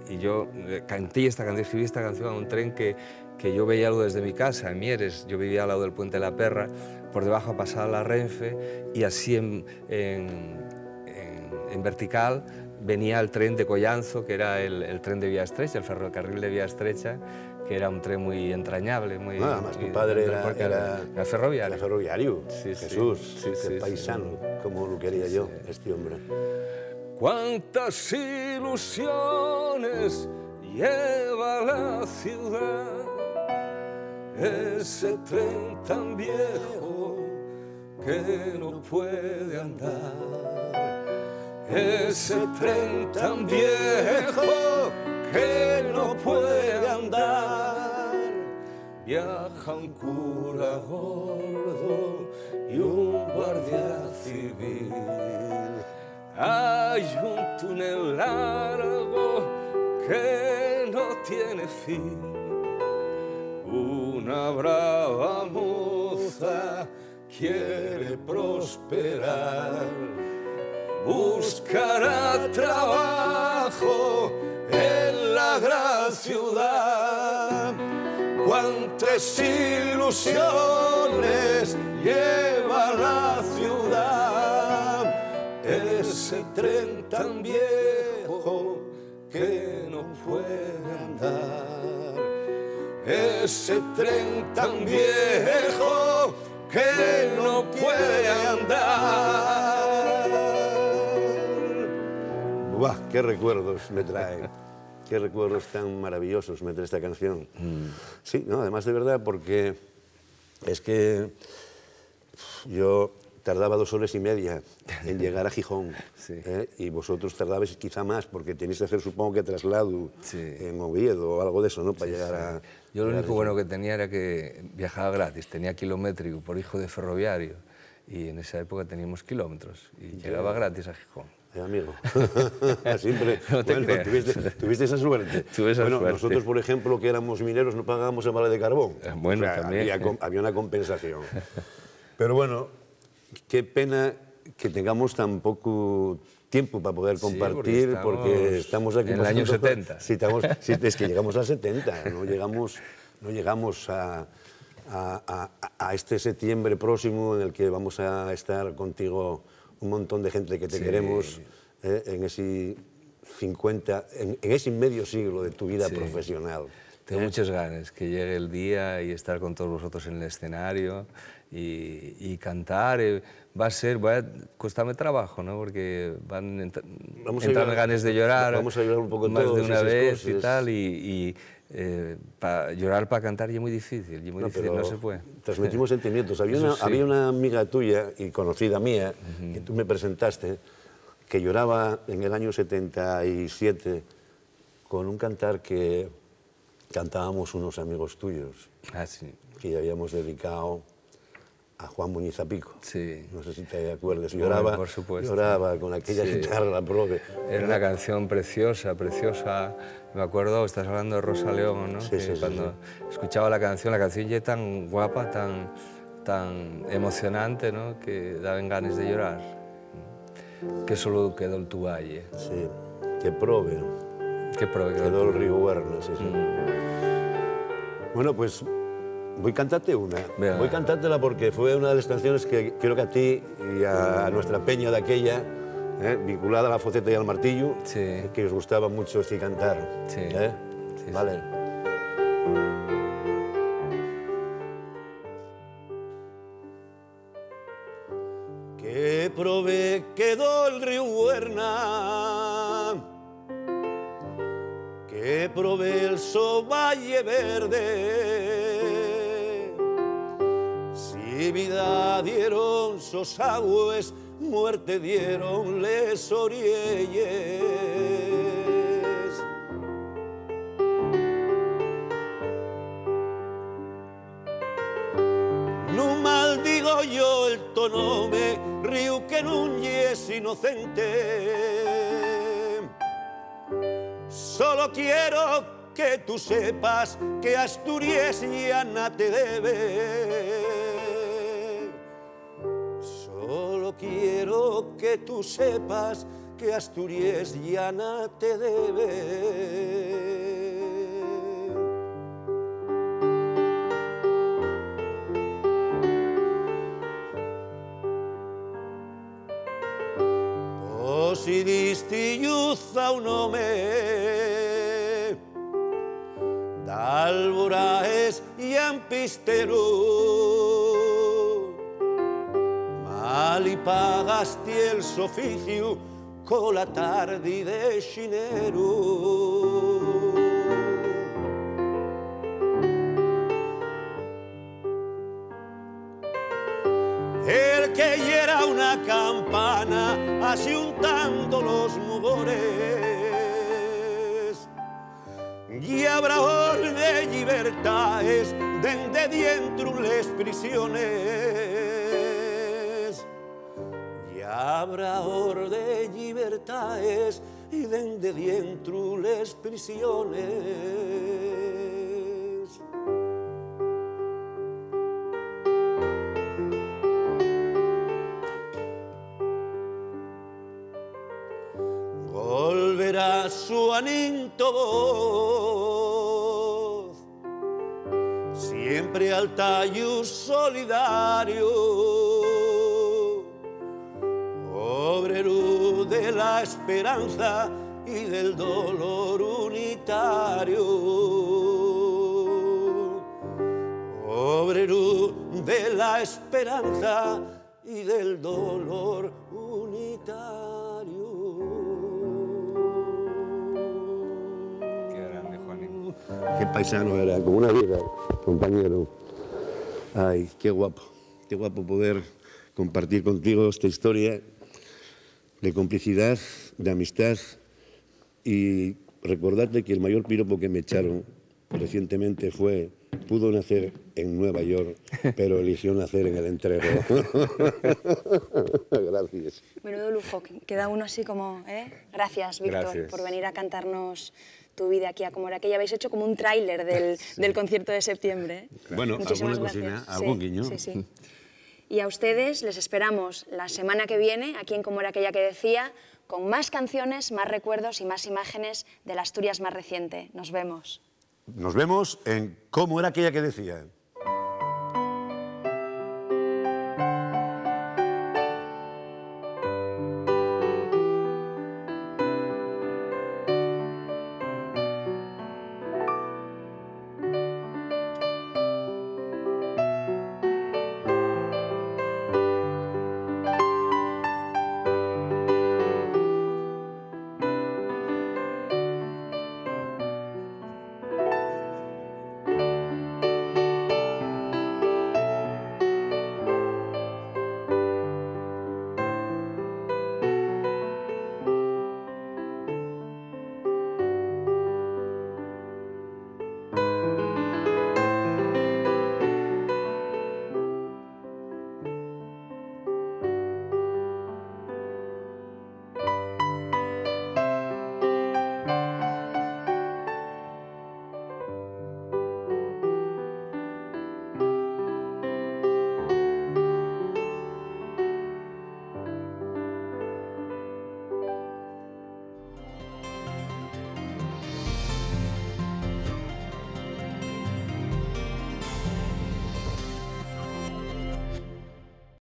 y yo escribí esta canción a un tren que yo veía algo desde mi casa, en Mieres. Yo vivía al lado del Puente de la Perra, por debajo pasaba la Renfe, y así en vertical venía el tren de Collanzo, que era el tren de vía estrecha, el ferrocarril de vía estrecha, que era un tren muy entrañable. Además, tu padre era ferroviario. Era ferroviario, Jesús, qué paisano, como lo quería yo, este hombre. Cuántas ilusiones lleva la ciudad, ese tren tan viejo que no puede andar, ese tren tan viejo que no puede andar, viaja un cura gordo y un guardia civil. Hay un túnel largo que no tiene fin. Una brava moza quiere prosperar, buscará trabajo en la gran ciudad. Cuántas ilusiones lleva la ciudad, ese tren tan viejo que no puede andar, ese tren tan viejo que no puede andar. ¡Buah! ¡Qué recuerdos me trae! ¡Qué recuerdos tan maravillosos me trae esta canción! Sí, no, además de verdad, porque es que yo tardaba 2 horas y media en llegar a Gijón, y vosotros tardabais quizá más, porque tenéis que hacer, supongo que traslado en Oviedo o algo de eso, ¿no? Para llegar a... Yo lo único bueno que tenía era que viajaba gratis, tenía kilométrico por hijo de ferroviario, y en esa época teníamos kilómetros, y llegaba gratis a Gijón. Amigo, siempre, no te bueno, tuviste esa suerte. Tuve esa suerte. Nosotros, por ejemplo, que éramos mineros, no pagábamos el vale de carbón. Bueno, o sea, también. había una compensación. Pero bueno, qué pena que tengamos tan poco tiempo para poder compartir, porque estamos aquí... En el año 70. Sí, es que llegamos a 70, no llegamos a este septiembre próximo en el que vamos a estar contigo un montón de gente que te queremos en ese 50, en ese medio siglo de tu vida profesional. Tengo muchas ganas que llegue el día y estar con todos vosotros en el escenario y cantar. Va a costarme trabajo, ¿no? Porque van entrando ganas de llorar, vamos a llorar un poco más todos, de una vez cosas. y tal, llorar para cantar ya es muy difícil, no se puede. Transmitimos sentimientos. Había una amiga tuya y conocida mía, que tú me presentaste, que lloraba en el año 77 con un cantar que cantábamos unos amigos tuyos, que ya habíamos dedicado a Juan Muñiz Apico. Sí. No sé si te acuerdas. Lloraba, por supuesto. Lloraba con aquella guitarra, la Prove. Era una canción preciosa, preciosa. Me acuerdo, estás hablando de Rosa León, ¿no? Sí, que sí, cuando escuchaba la canción ya es tan guapa, tan emocionante, ¿no? Que daban ganas de llorar. Que solo quedó el tu valle. Sí, que Prove. Que Prove quedó el río Huerna, sí, sí. Bueno, pues voy a cantarte una. Venga. Voy a cantártela porque fue una de las canciones que creo que a ti y a nuestra peña de aquella, vinculada a la foceta y al martillo, que os gustaba mucho este cantar. Sí. Sí, vale. Que Prove quedó el río Huerna, que Prove el valle verde, si vida dieron sos aguas, muerte dieron les orielles. No maldigo yo el tonome, río que nun es inocente. Solo quiero que tú sepas que Asturias ya no te debe. Solo quiero que tú sepas que Asturias ya no te debe. O si distilluza un home d'Alboraes y Ampistero, mal y pagaste el soficio con la tarde de xinero. El que hiera una campana así untando los mugores, y habrá orden de libertades dende dentro les prisiones. Y habrá orden de libertades y dende dentro les prisiones. Volverá su aninto voz, siempre al tallo solidario, obrero de la esperanza y del dolor unitario, obrero de la esperanza y del dolor unitario. Qué paisano era, como una vida, compañero. Ay, qué guapo poder compartir contigo esta historia de complicidad, de amistad y recordarte que el mayor piropo que me echaron recientemente fue: pudo nacer en Nueva York, pero eligió nacer en el Entrego. Gracias. Menudo lujo, queda uno así como, ¿eh? Gracias, Víctor, Gracias. por venir a cantarnos tu vida aquí a Como era aquella. Habéis hecho como un tráiler del concierto de septiembre. Bueno, Muchísimas alguna gracias. cocina, algún Sí, guiño. sí, sí. Y a ustedes les esperamos la semana que viene, aquí en Como era aquella que decía, con más canciones, más recuerdos y más imágenes de la Asturias más reciente. Nos vemos. Nos vemos en Cómo era aquella que decía.